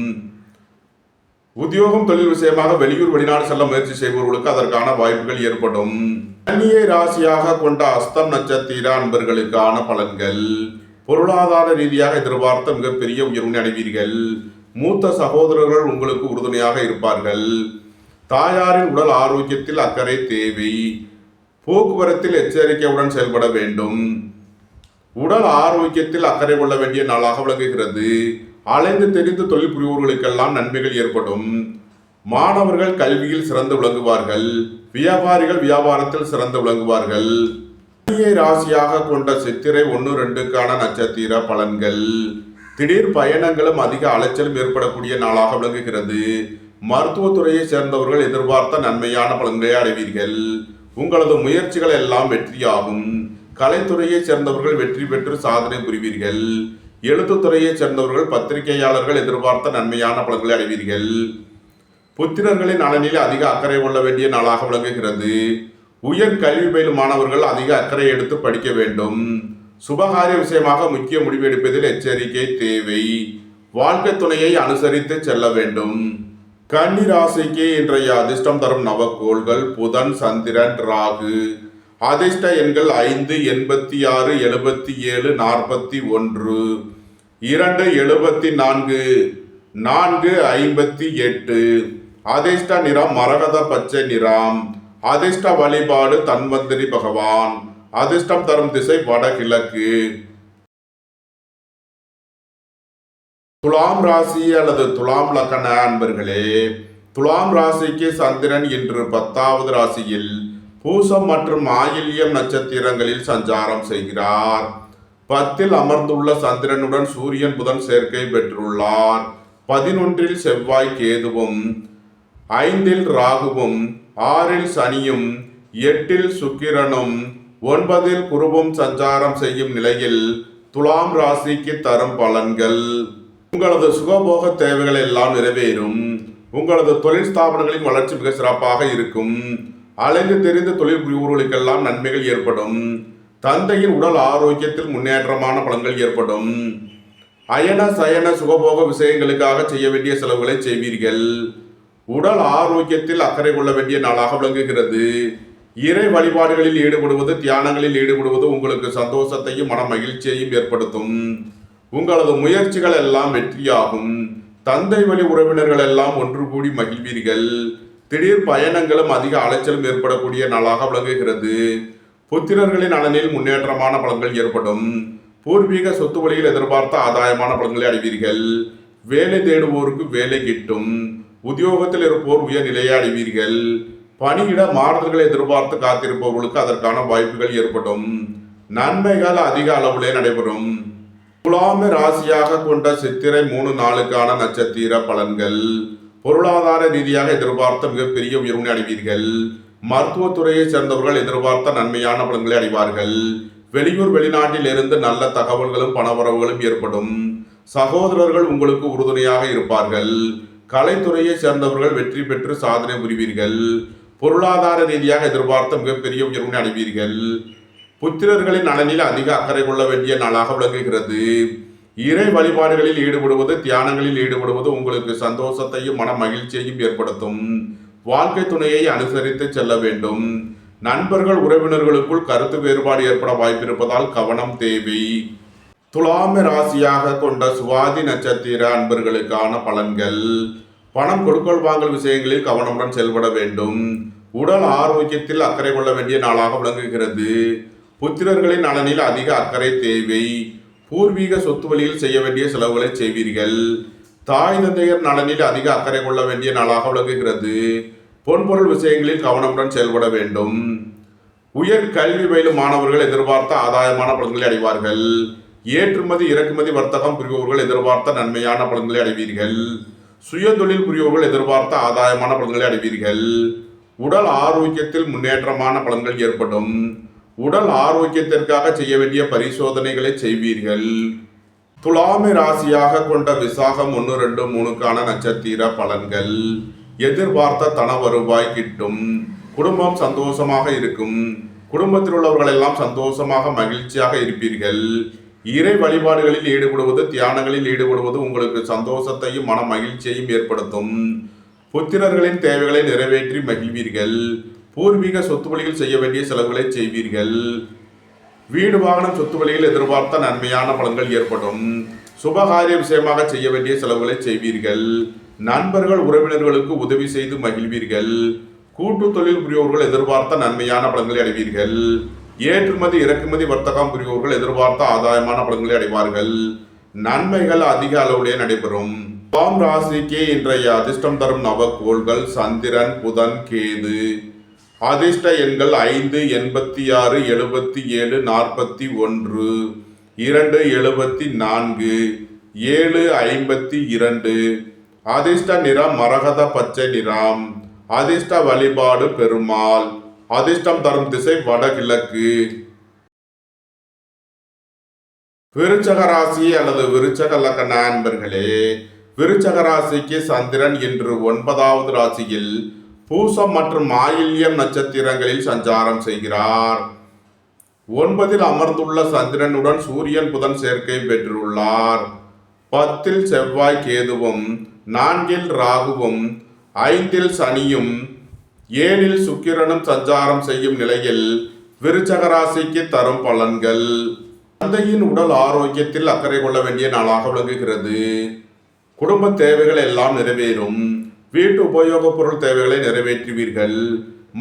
உத்தியோகம் தொழில் விஷயமாக வெளியூர் வெளிநாடு செல்ல முயற்சி செய்பவர்களுக்கு அதற்கான வாய்ப்புகள் ஏற்படும். கன்னியை ராசியாக கொண்ட அஸ்தம் நட்சத்திர அன்பர்களுக்கான பலன்கள். பொருளாதார ரீதியாக எதிர்பார்த்த மிகப்பெரிய உயர்வினை அடைவீர்கள். மூத்த சகோதரர்கள் உங்களுக்கு உறுதுணையாக இருப்பார்கள். தாயாரின் உடல் ஆரோக்கியத்தில் அக்கறை தேவை. போக்குவரத்தில் எச்சரிக்கையுடன் செயல்பட வேண்டும். உடல் ஆரோக்கியத்தில் அக்கறை கொள்ள வேண்டிய நாளாக விளங்குகிறது. அலைந்து தெரிந்து தொழில் புரிவோர்களுக்கெல்லாம் நன்மைகள் ஏற்படும். மாணவர்கள் கல்வியில் சிறந்து விளங்குவார்கள். வியாபாரிகள் வியாபாரத்தில் சிறந்து விளங்குவார்கள். கன்னியை ராசியாக கொண்ட சித்திரை 1, 2க்கான நட்சத்திர பலன்கள். திடீர் பயணங்களும் அதிக அலைச்சலும் ஏற்படக்கூடிய நாளாக விளங்குகிறது. மருத்துவத்துறையை சேர்ந்தவர்கள் எதிர்பார்த்த நன்மையான பலன்களை அடைவீர்கள். உங்களது முயற்சிகள் எல்லாம் வெற்றியாகும். கலைத்துறையை சேர்ந்தவர்கள் வெற்றி பெற்று சாதனை புரிவீர்கள். எழுத்துத்துறையை சேர்ந்தவர்கள் பத்திரிகையாளர்கள் எதிர்பார்த்த நன்மையான பலன்களை அடைவீர்கள். புத்திரர்களின் நலனில் அதிக அக்கறை கொள்ள வேண்டிய நாளாக விளங்குகிறது. உயர் கல்வி பயிலும் மாணவர்கள் அதிக அக்கறை எடுத்து படிக்க வேண்டும். சுபகாரிய விஷயமாக முக்கிய முடிவு எடுப்பதில் எச்சரிக்கை தேவை. வாழ்க்கை துணையை அனுசரித்து செல்ல வேண்டும். கன்னி ராசிக்கு இன்றைய அதிர்ஷ்டம் தரும் நவக்கோள்கள் புதன், சந்திரன், ராகு. அதிர்ஷ்ட எண்கள் 5, 86, 77, 41, 2, 74, 4, 58. அதிர்ஷ்ட நிறம் மரகத பச்சை நிறம். அதிர்ஷ்ட வழிபாடு தன்வந்திரி பகவான். அதிர்ஷ்டம் தரும் திசை வடகிழக்கு. துலாம் ராசி அல்லது துலாம் லக்கண அன்பர்களே, துலாம் ராசிக்கு சந்திரன் இன்று 10வது ராசியில் பூசம் மற்றும் ஆயில்யம் நட்சத்திரங்களில் சஞ்சாரம் செய்கிறார். 10ல் அமர்ந்துள்ள சந்திரனுடன் சூரியன் புதன் சேர்க்கை பெற்றுள்ளார். 11ல் செவ்வாய் கேதுவும், 5ல் ராகுவும், 6ல் சனியும், 8ல் சுக்கிரனும், 9ல் குருவும் சஞ்சாரம் செய்யும் நிலையில் துலாம் ராசிக்கு தரும் பலன்கள். உங்களது சுகபோக தேவைகள் எல்லாம் நிறைவேறும். உங்களது தொழில் ஸ்தாபனங்களின் வளர்ச்சி மிக சிறப்பாக இருக்கும். அலைந்து தெரிந்து தொழில் புரிவோர்களுக்கெல்லாம் நன்மைகள் ஏற்படும். தந்தையின் உடல் ஆரோக்கியத்தில் முன்னேற்றமான பலன்கள் ஏற்படும். அயன சயன சுகபோக விஷயங்களுக்காக செய்ய வேண்டிய செலவுகளை செய்வீர்கள். உடல் ஆரோக்கியத்தில் அக்கறை கொள்ள வேண்டிய நாளாக விளங்குகிறது. இறை வழிபாடுகளில் ஈடுபடுவது, தியானங்களில் ஈடுபடுவது உங்களுக்கு சந்தோஷத்தையும் மன மகிழ்ச்சியையும் ஏற்படுத்தும். உங்களது முயற்சிகள் எல்லாம் வெற்றியாகும். தந்தை வழி உறவினர்கள் எல்லாம் ஒன்று கூடி மகிழ்வீர்கள். திடீர் பயணங்களும் அதிக அலைச்சலும் ஏற்படக்கூடிய நாளாக விளங்குகிறது. புத்திரர்களின் நலனில் முன்னேற்றமான பலன்கள் ஏற்படும். பூர்வீக சொத்து வழியில் எதிர்பார்த்த ஆதாயமான பலன்களை அடைவீர்கள். வேலை தேடுவோருக்கு வேலை கிட்டும். உத்தியோகத்தில் இருப்போர் உயர் நிலையை அடைவீர்கள். பணியிட மாறுதல்களை எதிர்பார்த்து காத்திருப்பவர்களுக்கு அதற்கான வாய்ப்புகள் ஏற்படும். நன்மைகள் அதிக அளவிலே நடைபெறும். துலாம் ராசியாக கொண்ட சித்திரை 3, 4க்கான நட்சத்திர பலன்கள். பொருளாதார ரீதியாக எதிர்பார்த்த மிகப்பெரிய உயர்வினை அடைவீர்கள். மருத்துவத்துறையை சேர்ந்தவர்கள் எதிர்பார்த்த நன்மையான பலன்களை அடைவார்கள். வெளியூர் வெளிநாட்டில் இருந்து நல்ல தகவல்களும் பணவரவுகளும் ஏற்படும். சகோதரர்கள் உங்களுக்கு உறுதுணையாக இருப்பார்கள். கலைத்துறையை சேர்ந்தவர்கள் வெற்றி பெற்று சாதனை புரிவீர்கள். பொருளாதார ரீதியாக எதிர்பார்த்த மிகப்பெரிய உயர்வினை அடைவீர்கள். புத்திரர்களின் நலனில் அதிக அக்கறை கொள்ள வேண்டிய நாளாக விளங்குகிறது. இறை வழிபாடுகளில் ஈடுபடுவது, தியானங்களில் ஈடுபடுவது உங்களுக்கு சந்தோஷத்தையும் மன மகிழ்ச்சியையும் ஏற்படுத்தும். வாழ்க்கை துணையை அனுசரித்து செல்ல வேண்டும். நண்பர்கள் உறவினர்களுக்குள் கருத்து வேறுபாடு ஏற்பட வாய்ப்பிருப்பதால் கவனம் தேவை. துலாம் ராசியாக கொண்ட சுவாதி நட்சத்திர அன்பர்களுக்கான பலன்கள். பணம் கொடுக்கல் வாங்கல் விஷயங்களில் கவனமுடன் செயல்பட வேண்டும். உடல் ஆரோக்கியத்தில் அக்கறை கொள்ள வேண்டிய நாளாக விளங்குகிறது. புத்திரர்களின் நலனில் அதிக அக்கறை தேவை. பூர்வீக சொத்து வழியில் செய்ய வேண்டிய செலவுகளை செய்வீர்கள். தாய் தந்தையர் நலனில் அதிக அக்கறை கொள்ள வேண்டிய நாளாக விளங்குகிறது. பொன்பொருள் விஷயங்களில் கவனமுடன் செயல்பட வேண்டும். உயர் கல்வி பயிலும் மாணவர்கள் எதிர்பார்த்த ஆதாயமான பலன்களை அடைவார்கள். ஏற்றுமதி இறக்குமதி வர்த்தகம் புரிபவர்கள் எதிர்பார்த்த நன்மையான பலன்களை அடைவீர்கள். சுய தொழில் புரிபவர்கள் எதிர்பார்த்த ஆதாயமான பலன்களை அடைவீர்கள். உடல் ஆரோக்கியத்தில் முன்னேற்றமான பலன்கள் ஏற்படும். உடல் ஆரோக்கியத்திற்காக செய்ய வேண்டிய பரிசோதனைகளை செய்வீர்கள். துலாமை ராசியாக கொண்ட விசாகம் 1, 2, 3க்கான நட்சத்திர பலன்கள். எதிர்பார்த்த தன வருவாய் கிட்டும். குடும்பம் சந்தோஷமாக இருக்கும். குடும்பத்தில் உள்ளவர்கள் எல்லாம் சந்தோஷமாக மகிழ்ச்சியாக இருப்பீர்கள். இறை வழிபாடுகளில் ஈடுபடுவது தியானங்களில் ஈடுபடுவது உங்களுக்கு சந்தோஷத்தையும் மன மகிழ்ச்சியையும் ஏற்படுத்தும். புத்திரர்களின் தேவைகளை நிறைவேற்றி மகிழ்வீர்கள். பூர்வீக சொத்து வழியில் செய்ய வேண்டிய செலவுகளை செய்வீர்கள். வீடு வாகனம் சொத்து வழியில் எதிர்பார்த்த நன்மையான பலன்கள் ஏற்படும். சுபகாரிய விஷயமாக செய்ய வேண்டிய செலவுகளை செய்வீர்கள். நண்பர்கள் உறவினர்களுக்கு உதவி செய்து மகிழ்வீர்கள். கூட்டு தொழில் புரியோர்கள் எதிர்பார்த்த நன்மையான பலன்களை அடைவீர்கள். ஏற்றுமதி இறக்குமதி வர்த்தகம் புரியோர்கள் எதிர்பார்த்த ஆதாயமான பலன்களை அடைவார்கள். நன்மைகள் அதிக அளவிலே நடைபெறும். துலாம் ராசிக்கு இன்றைய அதிர்ஷ்டம் தரும் நவக்கோள்கள் சந்திரன், புதன், கேது. அதிர்ஷ்ட எண்கள் 5, 86, 77, 41, 2, 74, 7, 52. அதிர்ஷ்ட நிறம் மரகத பச்சை நிறம். அதிர்ஷ்ட வழிபாடு பெருமாள். அதிர்ஷ்டம் தரும் திசை வடகிழக்கு. விருச்சக ராசி அல்லது விருச்சக லக்ன நண்பர்களே, விருச்சக ராசிக்கு சந்திரன் இன்று 9வது ராசியில் பூசம் மற்றும் ஆயில்யம் நட்சத்திரங்களில் சஞ்சாரம் செய்கிறார். 9ல் அமர்ந்துள்ள சந்திரனுடன் சூரியன் புதன் சேர்க்கை பெற்றுள்ளார். 10ல் செவ்வாய் கேதுவும், 4ல் ராகுவும், 5ல் சனியும், 7ல் சுக்கிரனும் சஞ்சாரம் செய்யும் நிலையில் விருச்சக ராசிக்கு தரும் பலன்கள். தந்தையின் உடல் ஆரோக்கியத்தில் அக்கறை கொள்ள வேண்டிய நாளாக விளங்குகிறது. குடும்ப தேவைகள் எல்லாம் நிறைவேறும். வீட்டு உபயோகப் பொருள் தேவைகளை நிறைவேற்றுவீர்கள்.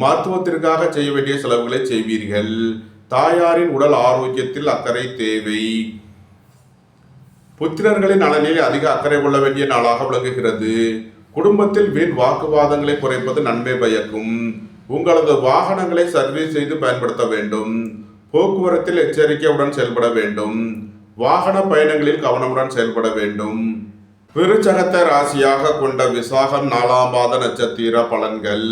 மருத்துவத்திற்காக செய்ய வேண்டிய செலவுகளை செய்வீர்கள். தாயாரின் உடல் ஆரோக்கியத்தில் அக்கறை தேவை. புத்திரர்களின் நலனில் அதிக அக்கறை கொள்ள வேண்டிய நாளாக விளங்குகிறது. குடும்பத்தில் வீண் வாக்குவாதங்களை குறைப்பது நன்மை பயக்கும். உங்களது வாகனங்களை சர்வீஸ் செய்து பயன்படுத்த வேண்டும். போக்குவரத்தில் எச்சரிக்கையுடன் செயல்பட வேண்டும். வாகன பயணங்களில் கவனமுடன் செயல்பட வேண்டும். விருச்சகத்தை ராசியாக கொண்ட விசாகம் 4ஆம் பாத நட்சத்திர பலன்கள்.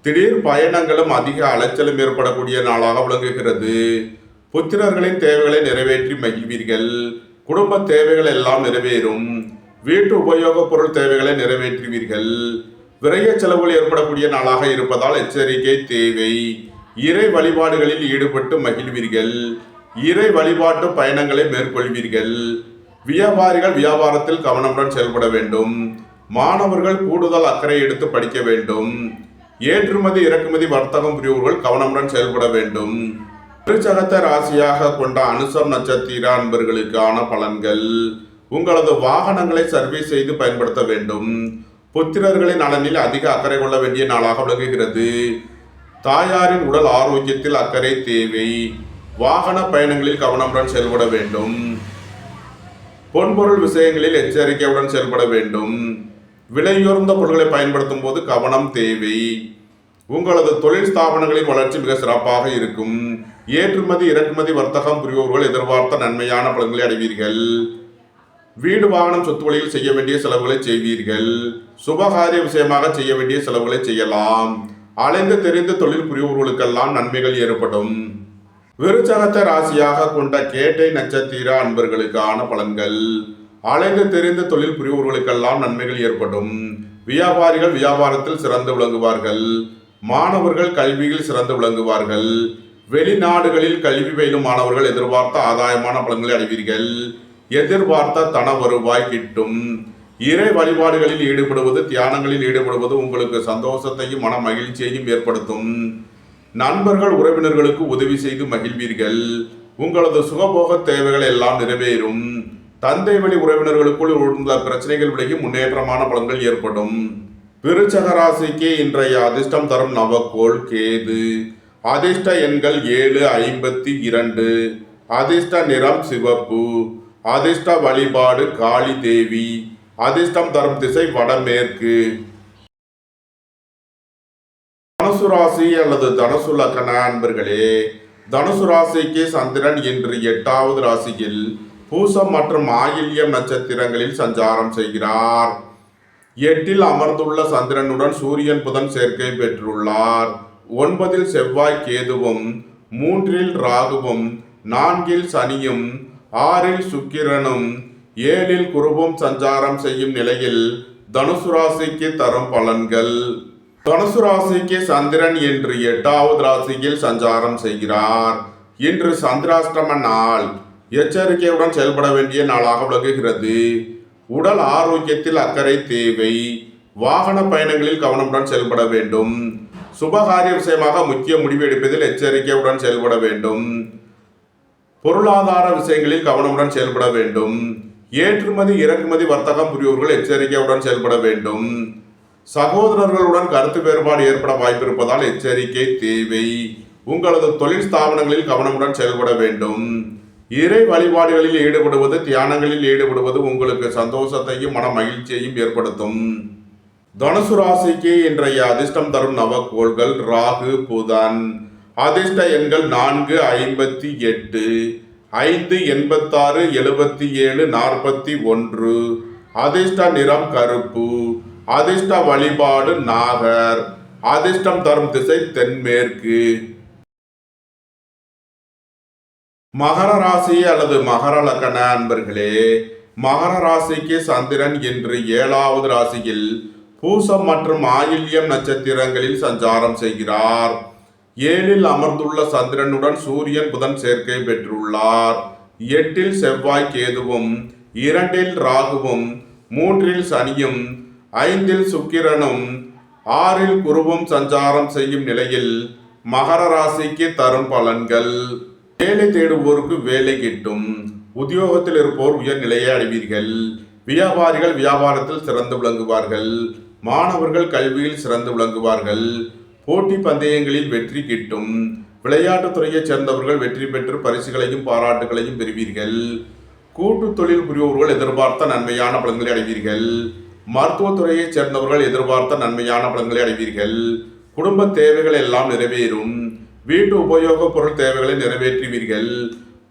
திடீர் பயணங்களும் அதிக அலைச்சலும் ஏற்படக்கூடிய நாளாக விளங்குகிறது. புத்திரர்களின் தேவைகளை நிறைவேற்றி மகிழ்வீர்கள். குடும்ப தேவைகள் எல்லாம் நிறைவேறும். வீட்டு உபயோகப் பொருள் தேவைகளை நிறைவேற்றுவீர்கள். விரைய செலவுகள் ஏற்படக்கூடிய நாளாக இருப்பதால் எச்சரிக்கை தேவை. இறை வழிபாடுகளில் ஈடுபட்டு மகிழ்வீர்கள். இறை வழிபாட்டு பயணங்களை மேற்கொள்வீர்கள். வியாபாரிகள் வியாபாரத்தில் கவனமுடன் செயல்பட வேண்டும். மாணவர்கள் கூடுதல் அக்கறை எடுத்து படிக்க வேண்டும். ஏற்றுமதி இறக்குமதி வர்த்தகம் புரிவோர்கள் கவனமுடன் செயல்பட வேண்டும். விருச்சகத்தை ராசியாக கொண்ட அனுசம் நட்சத்திர அன்பர்களுக்கான பலன்கள். உங்களது வாகனங்களை சர்வீஸ் செய்து பயன்படுத்த வேண்டும். புத்திரர்களின் நலனில் அதிக அக்கறை கொள்ள வேண்டிய நாளாக விளங்குகிறது. தாயாரின் உடல் ஆரோக்கியத்தில் அக்கறை தேவை. வாகன பயணங்களில் கவனமுடன் செயல்பட வேண்டும். பொன்பொருள் விஷயங்களில் எச்சரிக்கையுடன் செயல்பட வேண்டும். விலையுயர்ந்த பொருட்களை பயன்படுத்தும் போது கவனம் தேவை. உங்களது தொழில் ஸ்தாபனங்களின் வளர்ச்சி மிக சிறப்பாக இருக்கும். ஏற்றுமதி இறக்குமதி வர்த்தகம் புரிவோர்கள் எதிர்பார்த்த நன்மையான பலன்களை அடைவீர்கள். வீடு வாகனம் சொத்து வழியில் செய்ய வேண்டிய செலவுகளை செய்வீர்கள். சுபகாரிய விஷயமாக செய்ய வேண்டிய செலவுகளை செய்யலாம். அலைந்து தெரிந்து தொழில் புரிவோர்களுக்கெல்லாம் நன்மைகள் ஏற்படும். விருச்சகத்தை ராசியாக கொண்ட கேட்டை நட்சத்திர அன்பர்களுக்கான பலன்கள். அலைந்து தெரிந்து தொழில் புரிவோர்களுக்கெல்லாம் நன்மைகள் ஏற்படும். வியாபாரிகள் வியாபாரத்தில் சிறந்து விளங்குவார்கள். மாணவர்கள் கல்வியில் சிறந்து விளங்குவார்கள். வெளிநாடுகளில் கல்வி பயிலும் மாணவர்கள் எதிர்பார்த்த ஆதாயமான பலன்களை அடைவீர்கள். எதிர்பார்த்த தன வருவாய் கிட்டும். இறை வழிபாடுகளில் ஈடுபடுவது தியானங்களில் ஈடுபடுவது உங்களுக்கு சந்தோஷத்தையும் மன மகிழ்ச்சியையும் ஏற்படுத்தும். நண்பர்கள் உறவினர்களுக்கு உதவி செய்து மகிழ்வீர்கள். உங்களது சுகபோக தேவைகள் எல்லாம் நிறைவேறும். தந்தை வழி உறவினர்களுக்குள் உள்ள பிரச்சனைகள் விலகி முன்னேற்றமான பலன்கள் ஏற்படும். விருச்சக ராசிக்கு இன்றைய அதிர்ஷ்டம் தரும் நவக்கோள் கேது. அதிர்ஷ்ட எண்கள் 7, 52. அதிர்ஷ்ட நிறம் சிவப்பு. அதிர்ஷ்ட வழிபாடு காளி தேவி. அதிர்ஷ்டம் தரும் திசை வடமேற்கு. தனுசு ராசி அல்லது தனுசு லக்ன அன்பர்களே, தனுசு ராசிக்கு சந்திரன் இன்று 8வது ராசியில் பூசம் மற்றும் ஆயில்யம் நட்சத்திரங்களில் சஞ்சாரம் செய்கிறார். 8ல் அமர்ந்துள்ள சந்திரனுடன் சூரியன் புதன் சேர்க்கை பெற்றுள்ளார். 9ல் செவ்வாய் கேதுவும், 3ல் ராகுவும், 4ல் சனியும், 6ல் சுக்கிரனும், 7ல் குருவும் சஞ்சாரம் செய்யும் நிலையில் தனுசு ராசிக்கு தரும் பலன்கள். தனுசு ராசிக்கு சந்திரன் இன்று 8வது ராசியில் சஞ்சாரம் செய்கிறார். இன்று சந்திராஷ்டம நாள். எச்சரிக்கையுடன் செயல்பட வேண்டிய நாளாக விளங்குகிறது. உடல் ஆரோக்கியத்தில் அக்கறை தேவை. வாகன பயணங்களில் கவனமுடன் செயல்பட வேண்டும். சுபகாரிய விஷயமாக முக்கிய முடிவு எடுப்பதில் எச்சரிக்கையுடன் செயல்பட வேண்டும். பொருளாதார விஷயங்களில் கவனமுடன் செயல்பட வேண்டும். ஏற்றுமதி இறக்குமதி வர்த்தகம் புரியோர்கள் எச்சரிக்கையுடன் செயல்பட வேண்டும். சகோதரர்களுடன் கருத்து வேறுபாடு ஏற்பட வாய்ப்பு இருப்பதால் எச்சரிக்கை தேவை. உங்களது தொழில் ஸ்தாபனங்களில் கவனமுடன் செயல்பட வேண்டும். இறை வழிபாடுகளில் ஈடுபடுவது, தியானங்களில் ஈடுபடுவது உங்களுக்கு சந்தோஷத்தையும் மன மகிழ்ச்சியையும் ஏற்படுத்தும். தனுசு ராசிக்கு இன்றைய அதிர்ஷ்டம் தரும் நவக்கோள்கள் ராகு புதன். அதிர்ஷ்ட எண்கள் 4, 58, 5, 86, 77, 41. அதிர்ஷ்ட நிறம் கருப்பு. அதிர்ஷ்ட வழிபாடு நாகர். அதிர்ஷ்டம் தரும் திசை தென்மேற்கு. மகர ராசி அல்லது மகர லக்ன அன்பர்களே, மகர ராசிக்கு சந்திரன் இன்று 7வது ராசியில் பூசம் மற்றும் ஆயில்யம் நட்சத்திரங்களில் சஞ்சாரம் செய்கிறார். 7ல் அமர்ந்துள்ள சந்திரனுடன் சூரியன் புதன் சேர்க்கை பெற்றுள்ளார். 8ல் செவ்வாய் கேதுவும், 2ல் ராகுவும், 3ல் சனியும், 5ல் சுக்கிரனும், 6ல் குருவும் சஞ்சாரம் செய்யும் நிலையில் மகர ராசிக்கு தரும் பலன்கள். வேலை தேடுவோருக்கு வேலை கிட்டும். உத்தியோகத்தில் இருப்போர் உயர் நிலையை அடைவீர்கள். வியாபாரிகள் வியாபாரத்தில் சிறந்து விளங்குவார்கள். மாணவர்கள் கல்வியில் சிறந்து விளங்குவார்கள். போட்டி பந்தயங்களில் வெற்றி கிட்டும். விளையாட்டுத் துறையைச் சேர்ந்தவர்கள் வெற்றி பெற்று பரிசுகளையும் பாராட்டுகளையும் பெறுவீர்கள். கூட்டு தொழில் புரிவோர்கள் எதிர்பார்த்த நன்மையான பலன்களை அடைவீர்கள். மருத்துவத்துறையைச் சேர்ந்தவர்கள் எதிர்பார்த்த நன்மையான பலன்களை அடைவீர்கள். குடும்ப தேவைகள் எல்லாம் நிறைவேறும். வீட்டு உபயோக பொருள் தேவைகளை நிறைவேற்றுவீர்கள்.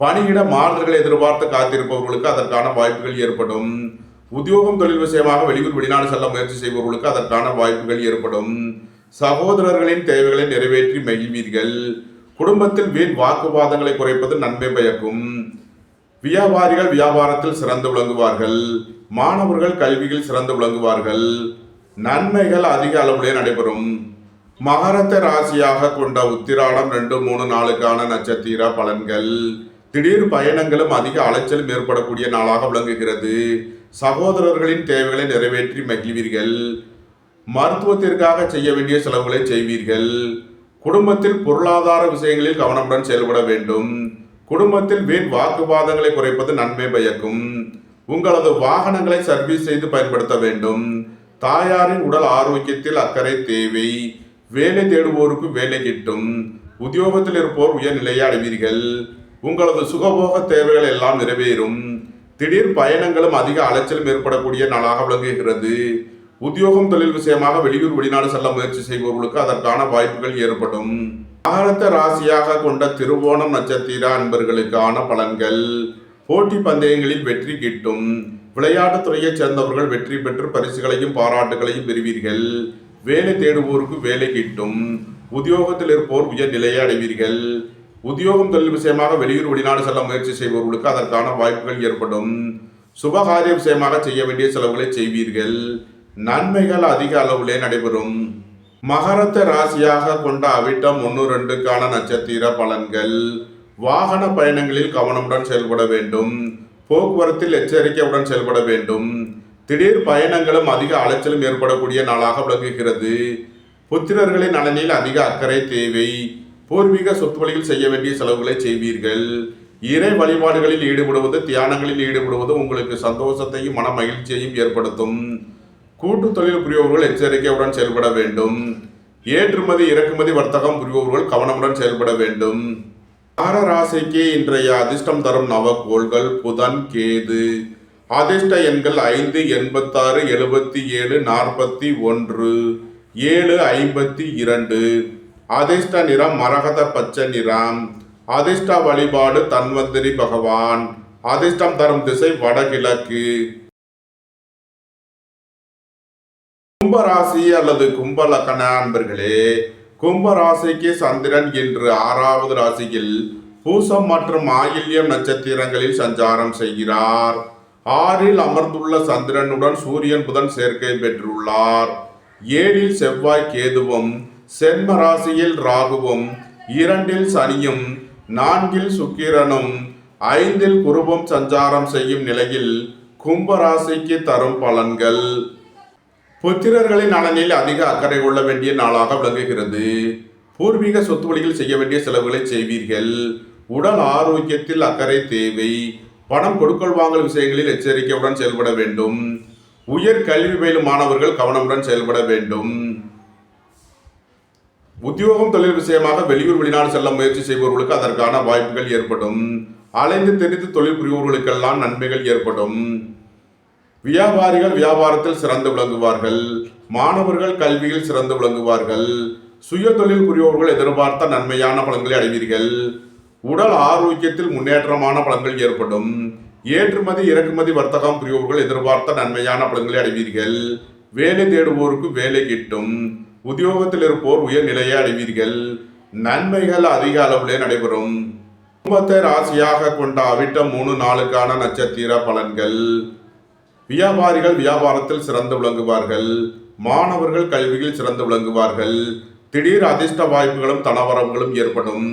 பணியிட மாறுதல்களை எதிர்பார்த்து காத்திருப்பவர்களுக்கு அதற்கான வாய்ப்புகள் ஏற்படும். உத்தியோகம் தொழில் விஷயமாக வெளியூர் வெளிநாடு செல்ல முயற்சி செய்பவர்களுக்கு அதற்கான வாய்ப்புகள் ஏற்படும். சகோதரர்களின் தேவைகளை நிறைவேற்றி மகிழ்வீர்கள். குடும்பத்தில் வீண் வாக்குவாதங்களை குறைப்பது நன்மை பயக்கும். வியாபாரிகள் வியாபாரத்தில் சிறந்து விளங்குவார்கள். மாணவர்கள் கல்வியில் சிறந்து விளங்குவார்கள். நன்மைகள் அதிக அளவிலே நடைபெறும். மகரத்தை ராசியாக கொண்ட உத்திராடம் 2, 3 நாளுக்கான நட்சத்திர பலன்கள். திடீர் பயணங்களும் அதிக அலைச்சலும் ஏற்படக்கூடிய நாளாக விளங்குகிறது. சகோதரர்களின் தேவைகளை நிறைவேற்றி மகிழ்வீர்கள். மருத்துவத்திற்காக செய்ய வேண்டிய செலவுகளை செய்வீர்கள். குடும்பத்தில் பொருளாதார விஷயங்களில் கவனமுடன் செயல்பட வேண்டும். குடும்பத்தில் வீண் வாக்குவாதங்களை குறைப்பது நன்மை பயக்கும். உங்களது வாகனங்களை சர்வீஸ் செய்து பயன்படுத்த வேண்டும். தாயாரின் உடல் ஆரோக்கியத்தில் அக்கறை தேவை. வேலை தேடுவோருக்கு வேலை கிட்டும். உத்தியோகத்தில் இருப்போர் உயர் நிலையை அடைவீர்கள். உங்களது சுகபோக தேவைகள் எல்லாம் நிறைவேறும். திடீர் பயணங்களும் அதிக அலைச்சலும் ஏற்படக்கூடிய நாளாக விளங்குகிறது. உத்தியோகம் தொழில் விஷயமாக வெளியூர் வெளிநாடு செல்ல முயற்சி செய்பவர்களுக்கு அதற்கான வாய்ப்புகள் ஏற்படும். மகரத்தை ராசியாக கொண்ட திருவோணம் நட்சத்திர அன்பர்களுக்கான பலன்கள். போட்டி பந்தயங்களில் வெற்றி கிட்டும். விளையாட்டுத் துறையைச் சேர்ந்தவர்கள் வெற்றி பெற்று பரிசுகளையும் பாராட்டுகளையும் பெறுவீர்கள். வேலை தேடுவோருக்கு வேலை கிட்டும். உத்தியோகத்தில் இருப்போர் உயர் நிலையை அடைவீர்கள். உத்தியோகம் தொழில் விஷயமாக வெளியூர் வெளிநாடு செல்ல முயற்சி செய்பவர்களுக்கு அதற்கான வாய்ப்புகள் ஏற்படும். சுபகாரிய விஷயமாக செய்ய வேண்டிய செலவுகளை செய்வீர்கள். நன்மைகள் அதிக அளவிலே நடைபெறும். மகரத்தை ராசியாக கொண்ட அவிட்டம் 1, 2க்கான நட்சத்திர பலன்கள். வாகன பயணங்களில் கவனமுடன் செயல்பட வேண்டும். போக்குவரத்தில் எச்சரிக்கையுடன் செயல்பட வேண்டும். திடீர் பயணங்களும் அதிக அலைச்சலும் ஏற்படக்கூடிய நாளாக விளங்குகிறது. புத்திரர்களின் நலனில் அதிக அக்கறை தேவை. பூர்வீக சொத்து வழியில் செய்ய வேண்டிய செலவுகளை செய்வீர்கள். இறை வழிபாடுகளில் ஈடுபடுவது, தியானங்களில் ஈடுபடுவது உங்களுக்கு சந்தோஷத்தையும் மன மகிழ்ச்சியையும் ஏற்படுத்தும். கூட்டு தொழில் புரிபவர்கள் எச்சரிக்கையுடன் செயல்பட வேண்டும். ஏற்றுமதி இறக்குமதி வர்த்தகம் புரிபவர்கள் கவனமுடன் செயல்பட வேண்டும். மகர ராசிக்கு இன்றைய அதிர்ஷ்டம் தரும் நவக்கோள்கள் புதன் கேது. அதிர்ஷ்ட எண்கள் 5, 86, 77, 41, 7, 52. அதிர்ஷ்ட நிறம் மரகத பச்சை நிறம். அதிர்ஷ்ட வழிபாடு தன்வந்திரி பகவான். அதிர்ஷ்டம் தரும் திசை வடகிழக்கு. கும்பராசி அல்லது கும்ப லக்கண அன்பர்களே, கும்பராசிக்கு சந்திரன் இன்று 6வது ராசியில் பூசம் மற்றும் ஆயில்யம் நட்சத்திரங்களில் சஞ்சாரம் செய்கிறார். 6ல் அமர்ந்துள்ள சந்திரனுடன் சூரியன் புதன் சேர்க்கை பெற்றுள்ளார். 7ல் செவ்வாய் கேதுவும், சென்ம ராசியில் ராகுவும், 2ல் சனியும், 4ல் சுக்கிரனும், 5ல் குருவும் சஞ்சாரம் செய்யும் நிலையில் கும்பராசிக்கு தரும் பலன்கள். புத்திரர்களின் நலனில் அதிக அக்கறை கொள்ள வேண்டிய நாளாக விளங்குகிறது. பூர்வீக சொத்து வழியில் செய்ய வேண்டிய செலவுகளை செய்வீர்கள். உடல் ஆரோக்கியத்தில் அக்கறை தேவை. பணம் கொடுக்கல் வாங்கல் விஷயங்களில் எச்சரிக்கையுடன் செயல்பட வேண்டும். உயர் கல்வி பயிலும் மாணவர்கள் கவனமுடன் செயல்பட வேண்டும். உத்தியோகம் தொழில் விஷயமாக வெளியூர் வெளிநாடு செல்ல முயற்சி செய்பவர்களுக்கு அதற்கான வாய்ப்புகள் ஏற்படும். அலைந்து தெரிந்து தொழில் புரிபவர்களுக்கெல்லாம் நன்மைகள் ஏற்படும். வியாபாரிகள் வியாபாரத்தில் சிறந்து விளங்குவார்கள். மாணவர்கள் கல்வியில் சிறந்து விளங்குவார்கள். சுய தொழில் புரிபவர்கள் எதிர்பார்த்த நன்மையான பலன்களை அடைவீர்கள். உடல் ஆரோக்கியத்தில் முன்னேற்றமான பலன்கள் ஏற்படும். ஏற்றுமதி இறக்குமதி வர்த்தகம் புரிபவர்கள் எதிர்பார்த்த நன்மையான பலன்களை அடைவீர்கள். வேலை தேடுவோருக்கு வேலை கிட்டும். உத்தியோகத்தில் இருப்போர் உயர் நிலையை அடைவீர்கள். நன்மைகள் அதிக அளவிலே நடைபெறும். கும்பத்தை ராசியாக கொண்ட அவிட்டம் 3 நாளுக்கான நட்சத்திர பலன்கள். வியாபாரிகள் வியாபாரத்தில் சிறந்து விளங்குவார்கள். மாணவர்கள் கல்வியில் சிறந்து விளங்குவார்கள். திடீர் அதிர்ஷ்ட வாய்ப்புகளும் தனவரவுகளும் ஏற்படும்.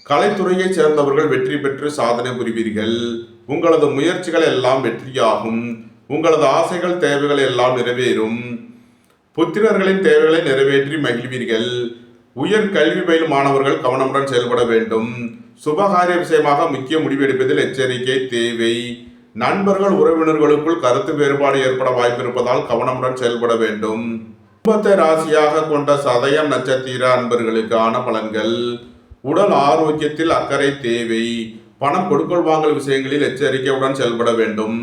கலைத்துறையைச் சேர்ந்தவர்கள் வெற்றி பெற்று சாதனை புரிவீர்கள். உங்களது முயற்சிகள் எல்லாம் வெற்றியாகும். உங்களது ஆசைகள் தேவைகள் எல்லாம் நிறைவேறும். புத்திரர்களின் தேவைகளை நிறைவேற்றி மகிழ்வீர்கள். உயர் கல்வி பயிலும் மாணவர்கள் கவனமுடன் செயல்பட வேண்டும். சுபகாரிய விஷயமாக முக்கிய முடிவு எடுப்பதில் எச்சரிக்கை தேவை. நண்பர்கள் உறவினர்களுக்குள் கருத்து வேறுபாடு ஏற்பட வாய்ப்பு இருப்பதால் கவனமுடன் செயல்பட வேண்டும். கும்பத்தை ராசியாக கொண்ட சதயம் நட்சத்திர அன்பர்களுக்கான பலன்கள். உடல் ஆரோக்கியத்தில் அக்கறை தேவை. பணம் கொடுக்கல் வாங்கல் விஷயங்களில் எச்சரிக்கையுடன் செயல்பட வேண்டும்.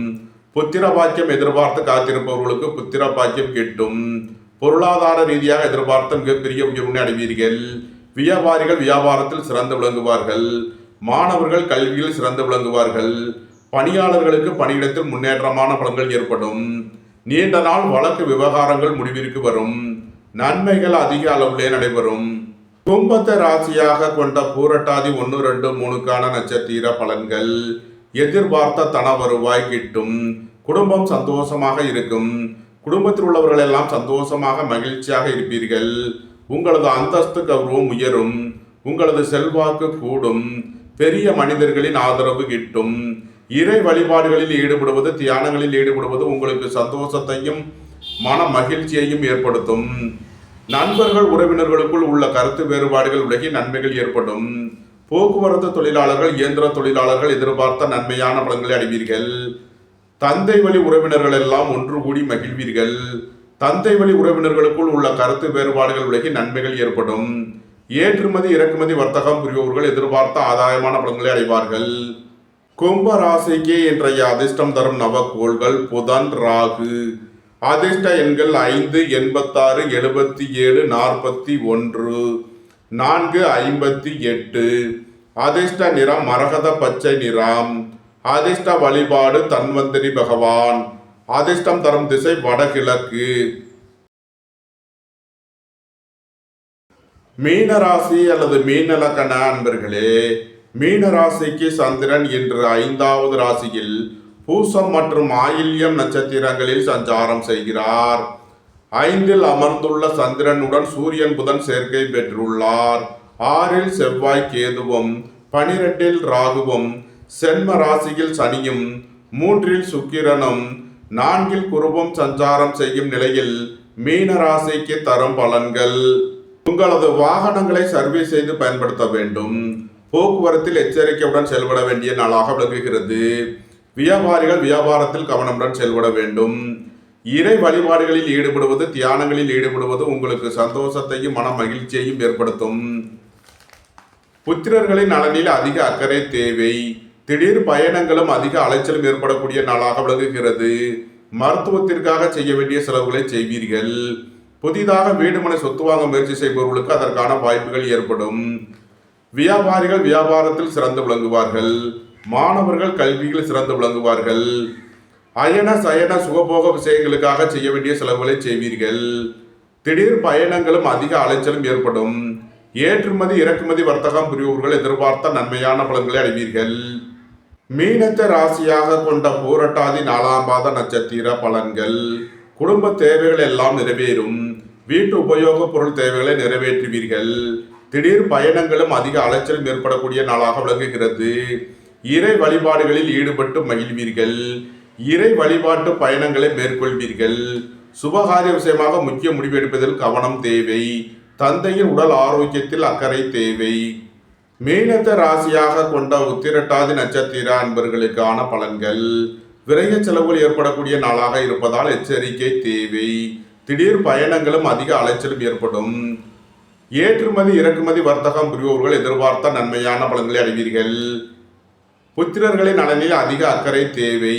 புத்திர பாக்கியம் எதிர்பார்த்து காத்திருப்பவர்களுக்கு புத்திர பாக்கியம் கிட்டும். பொருளாதார ரீதியாக எதிர்பார்த்த மிகப்பெரிய உயர்வினை அடைவீர்கள். வியாபாரிகள் வியாபாரத்தில் சிறந்து விளங்குவார்கள். மாணவர்கள் கல்வியில் சிறந்து விளங்குவார்கள். பணியாளர்களுக்கு பணியிடத்தில் முன்னேற்றமான பலன்கள் ஏற்படும். நீண்ட நாள் வழக்கு விவகாரங்கள் முடிவிற்கு வரும். நன்மைகள் அதிக அளவிலே நடைபெறும். கும்பத்தை ராசியாக கொண்ட பூரட்டாதி 1, 2, 3க்கான நட்சத்திர பலன்கள். எதிர்பார்த்த தன வருவாய் கிட்டும். குடும்பம் சந்தோஷமாக இருக்கும். குடும்பத்தில் உள்ளவர்கள் எல்லாம் சந்தோஷமாக மகிழ்ச்சியாக இருப்பீர்கள். உங்களது அந்தஸ்து கௌரவம் உயரும். உங்களது செல்வாக்கு கூடும். பெரிய மனிதர்களின் ஆதரவு கிட்டும். இறை வழிபாடுகளில் ஈடுபடுவது தியானங்களில் ஈடுபடுவது உங்களுக்கு சந்தோஷத்தையும் மன மகிழ்ச்சியையும் ஏற்படுத்தும். நண்பர்கள் உறவினர்களுக்குள் உள்ள கருத்து வேறுபாடுகள் விலகி நன்மைகள் ஏற்படும். போக்குவரத்து தொழிலாளர்கள் இயந்திர தொழிலாளர்கள் எதிர்பார்த்த நன்மையான பலன்களை அடைவீர்கள். தந்தை வழி உறவினர்கள் எல்லாம் ஒன்று கூடி மகிழ்வீர்கள். தந்தை வழி உறவினர்களுக்குள் உள்ள கருத்து வேறுபாடுகள் விலகி நன்மைகள் ஏற்படும். ஏற்றுமதி இறக்குமதி வர்த்தகம் புரிபவர்கள் எதிர்பார்த்த ஆதாயமான பலன்களை அடைவார்கள். கும்ப ராசிக்கு இன்றைய அதிர்ஷ்டம் தரும் நவக்கோள்கள் புதன், ராகு. அதிர்ஷ்ட எண்கள் 5, 86, 77, 41, 4, 58. அதிர்ஷ்ட நிறம் மரகத பச்சை நிறம். அதிர்ஷ்ட வழிபாடு தன்வந்திரி பகவான். அதிர்ஷ்டம் தரும் திசை வடகிழக்கு. மீனராசி அல்லது மீனலக்கண அன்பர்களே, மீனராசிக்கு சந்திரன் இன்று 5வது ராசியில் பூசம் மற்றும் ஆயில்யம் நட்சத்திரங்களில் சஞ்சாரம் செய்கிறார். 5ல் அமர்ந்துள்ள சந்திரனுடன் சூரியன் புதன் சேர்க்கை பெற்றுள்ளார். 6ல் செவ்வாய் கேதுவும், 12ல் ராகுவும், சென்ம ராசியில் சனியும், 3ல் சுக்கிரனும், 4ல் குருவும் சஞ்சாரம் செய்யும் நிலையில் மீன ராசிக்கு தரும் பலன்கள். உங்களது வாகனங்களை சர்வீஸ் செய்து பயன்படுத்த வேண்டும். போக்குவரத்தில் எச்சரிக்கையுடன் செயல்பட வேண்டிய நாளாக விளங்குகிறது. வியாபாரிகள் வியாபாரத்தில் கவனமுடன் செயல்பட வேண்டும். இறை வழிபாடுகளில் ஈடுபடுவது தியானங்களில் ஈடுபடுவது உங்களுக்கு சந்தோஷத்தையும் மன மகிழ்ச்சியையும் ஏற்படுத்தும். புத்திரர்களின் நலனில் அதிக அக்கறை தேவை. திடீர் பயணங்களும் அதிக அலைச்சலும் ஏற்படக்கூடிய நாளாக விளங்குகிறது. மருத்துவத்திற்காக செய்ய வேண்டிய செலவுகளை செய்வீர்கள். புதிதாக வீடுமனை சொத்து வாங்க முயற்சி செய்பவர்களுக்கு அதற்கான வாய்ப்புகள் ஏற்படும். வியாபாரிகள் வியாபாரத்தில் சிறந்து விளங்குவார்கள். மாணவர்கள் கல்வியில் சிறந்து விளங்குவார்கள். அயன சயன சுகபோக விஷயங்களுக்காக செய்ய வேண்டிய செலவுகளை செய்வீர்கள். திடீர் பயணங்களும் அதிக அலைச்சலும் ஏற்படும். ஏற்றுமதி இறக்குமதி வர்த்தகம் புரிபவர்கள் எதிர்பார்த்த நன்மையான பலன்களை அடைவீர்கள். மீனத்தை ராசியாக கொண்ட பூரட்டாதி 4ஆம் பாத நட்சத்திர பலன்கள். குடும்ப தேவைகள் எல்லாம் நிறைவேறும். வீட்டு உபயோக பொருள் தேவைகளை நிறைவேற்றுவீர்கள். திடீர் பயணங்களும் அதிக அலைச்சலும் ஏற்படக்கூடிய நாளாக விளங்குகிறது. இறை வழிபாடுகளில் ஈடுபட்டு மகிழ்வீர்கள். இறை வழிபாட்டு பயணங்களை மேற்கொள்வீர்கள். சுபகாரிய விஷயமாக முக்கிய முடிவு எடுப்பதில் கவனம் தேவை. தந்தையின் உடல் ஆரோக்கியத்தில் அக்கறை தேவை. மீனத்தை ராசியாக கொண்ட உத்திரட்டாதி நட்சத்திர அன்பர்களுக்கான பலன்கள். விரைய செலவுகள் ஏற்படக்கூடிய நாளாக இருப்பதால் எச்சரிக்கை தேவை. திடீர் பயணங்களும் அதிக அலைச்சலும் ஏற்படும். ஏற்றுமதி இறக்குமதி வர்த்தகம் புரிபவர்கள் எதிர்பார்த்த நன்மையான பலன்களை அடைவீர்கள். புத்திரர்களின் நலனில் அதிக அக்கறை தேவை.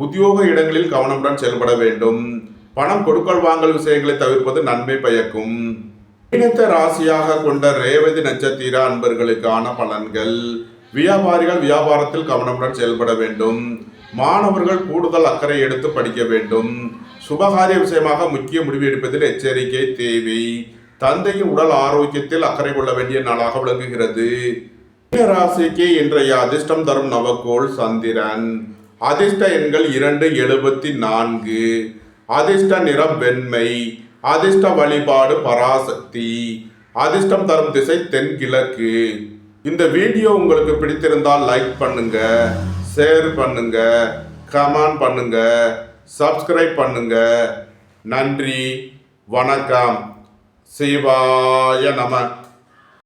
உத்தியோக இடங்களில் கவனமுடன் செயல்பட வேண்டும். பணம் கொடுக்கல் வாங்கல் விஷயங்களை தவிர்ப்பது நன்மை பயக்கும். மீனத்தை ராசியாக கொண்ட ரேவதி நட்சத்திர அன்பர்களுக்கான பலன்கள். வியாபாரிகள் வியாபாரத்தில் கவனமுடன் செயல்பட வேண்டும். மாணவர்கள் கூடுதல் அக்கறை எடுத்து படிக்க வேண்டும். சுபகாரிய விஷயமாக முக்கிய முடிவு எடுப்பதில் எச்சரிக்கை தேவை. தந்தையின் உடல் ஆரோக்கியத்தில் அக்கறை கொள்ள வேண்டிய நாளாக விளங்குகிறது. மீன ராசிக்கு இன்றைய அதிர்ஷ்டம் தரும் நவக்கோள் சந்திரன். அதிர்ஷ்ட எண்கள் 274. அதிர்ஷ்ட நிறம் வெண்மை. அதிர்ஷ்ட வழிபாடு பராசக்தி. அதிர்ஷ்டம் தரும் திசை தென்கிழக்கு. இந்த வீடியோ உங்களுக்கு பிடித்திருந்தால் லைக் பண்ணுங்க, ஷேர் பண்ணுங்க, கமெண்ட் பண்ணுங்க, சப்ஸ்கிரைப் பண்ணுங்க. நன்றி, வணக்கம். சிவாய நம.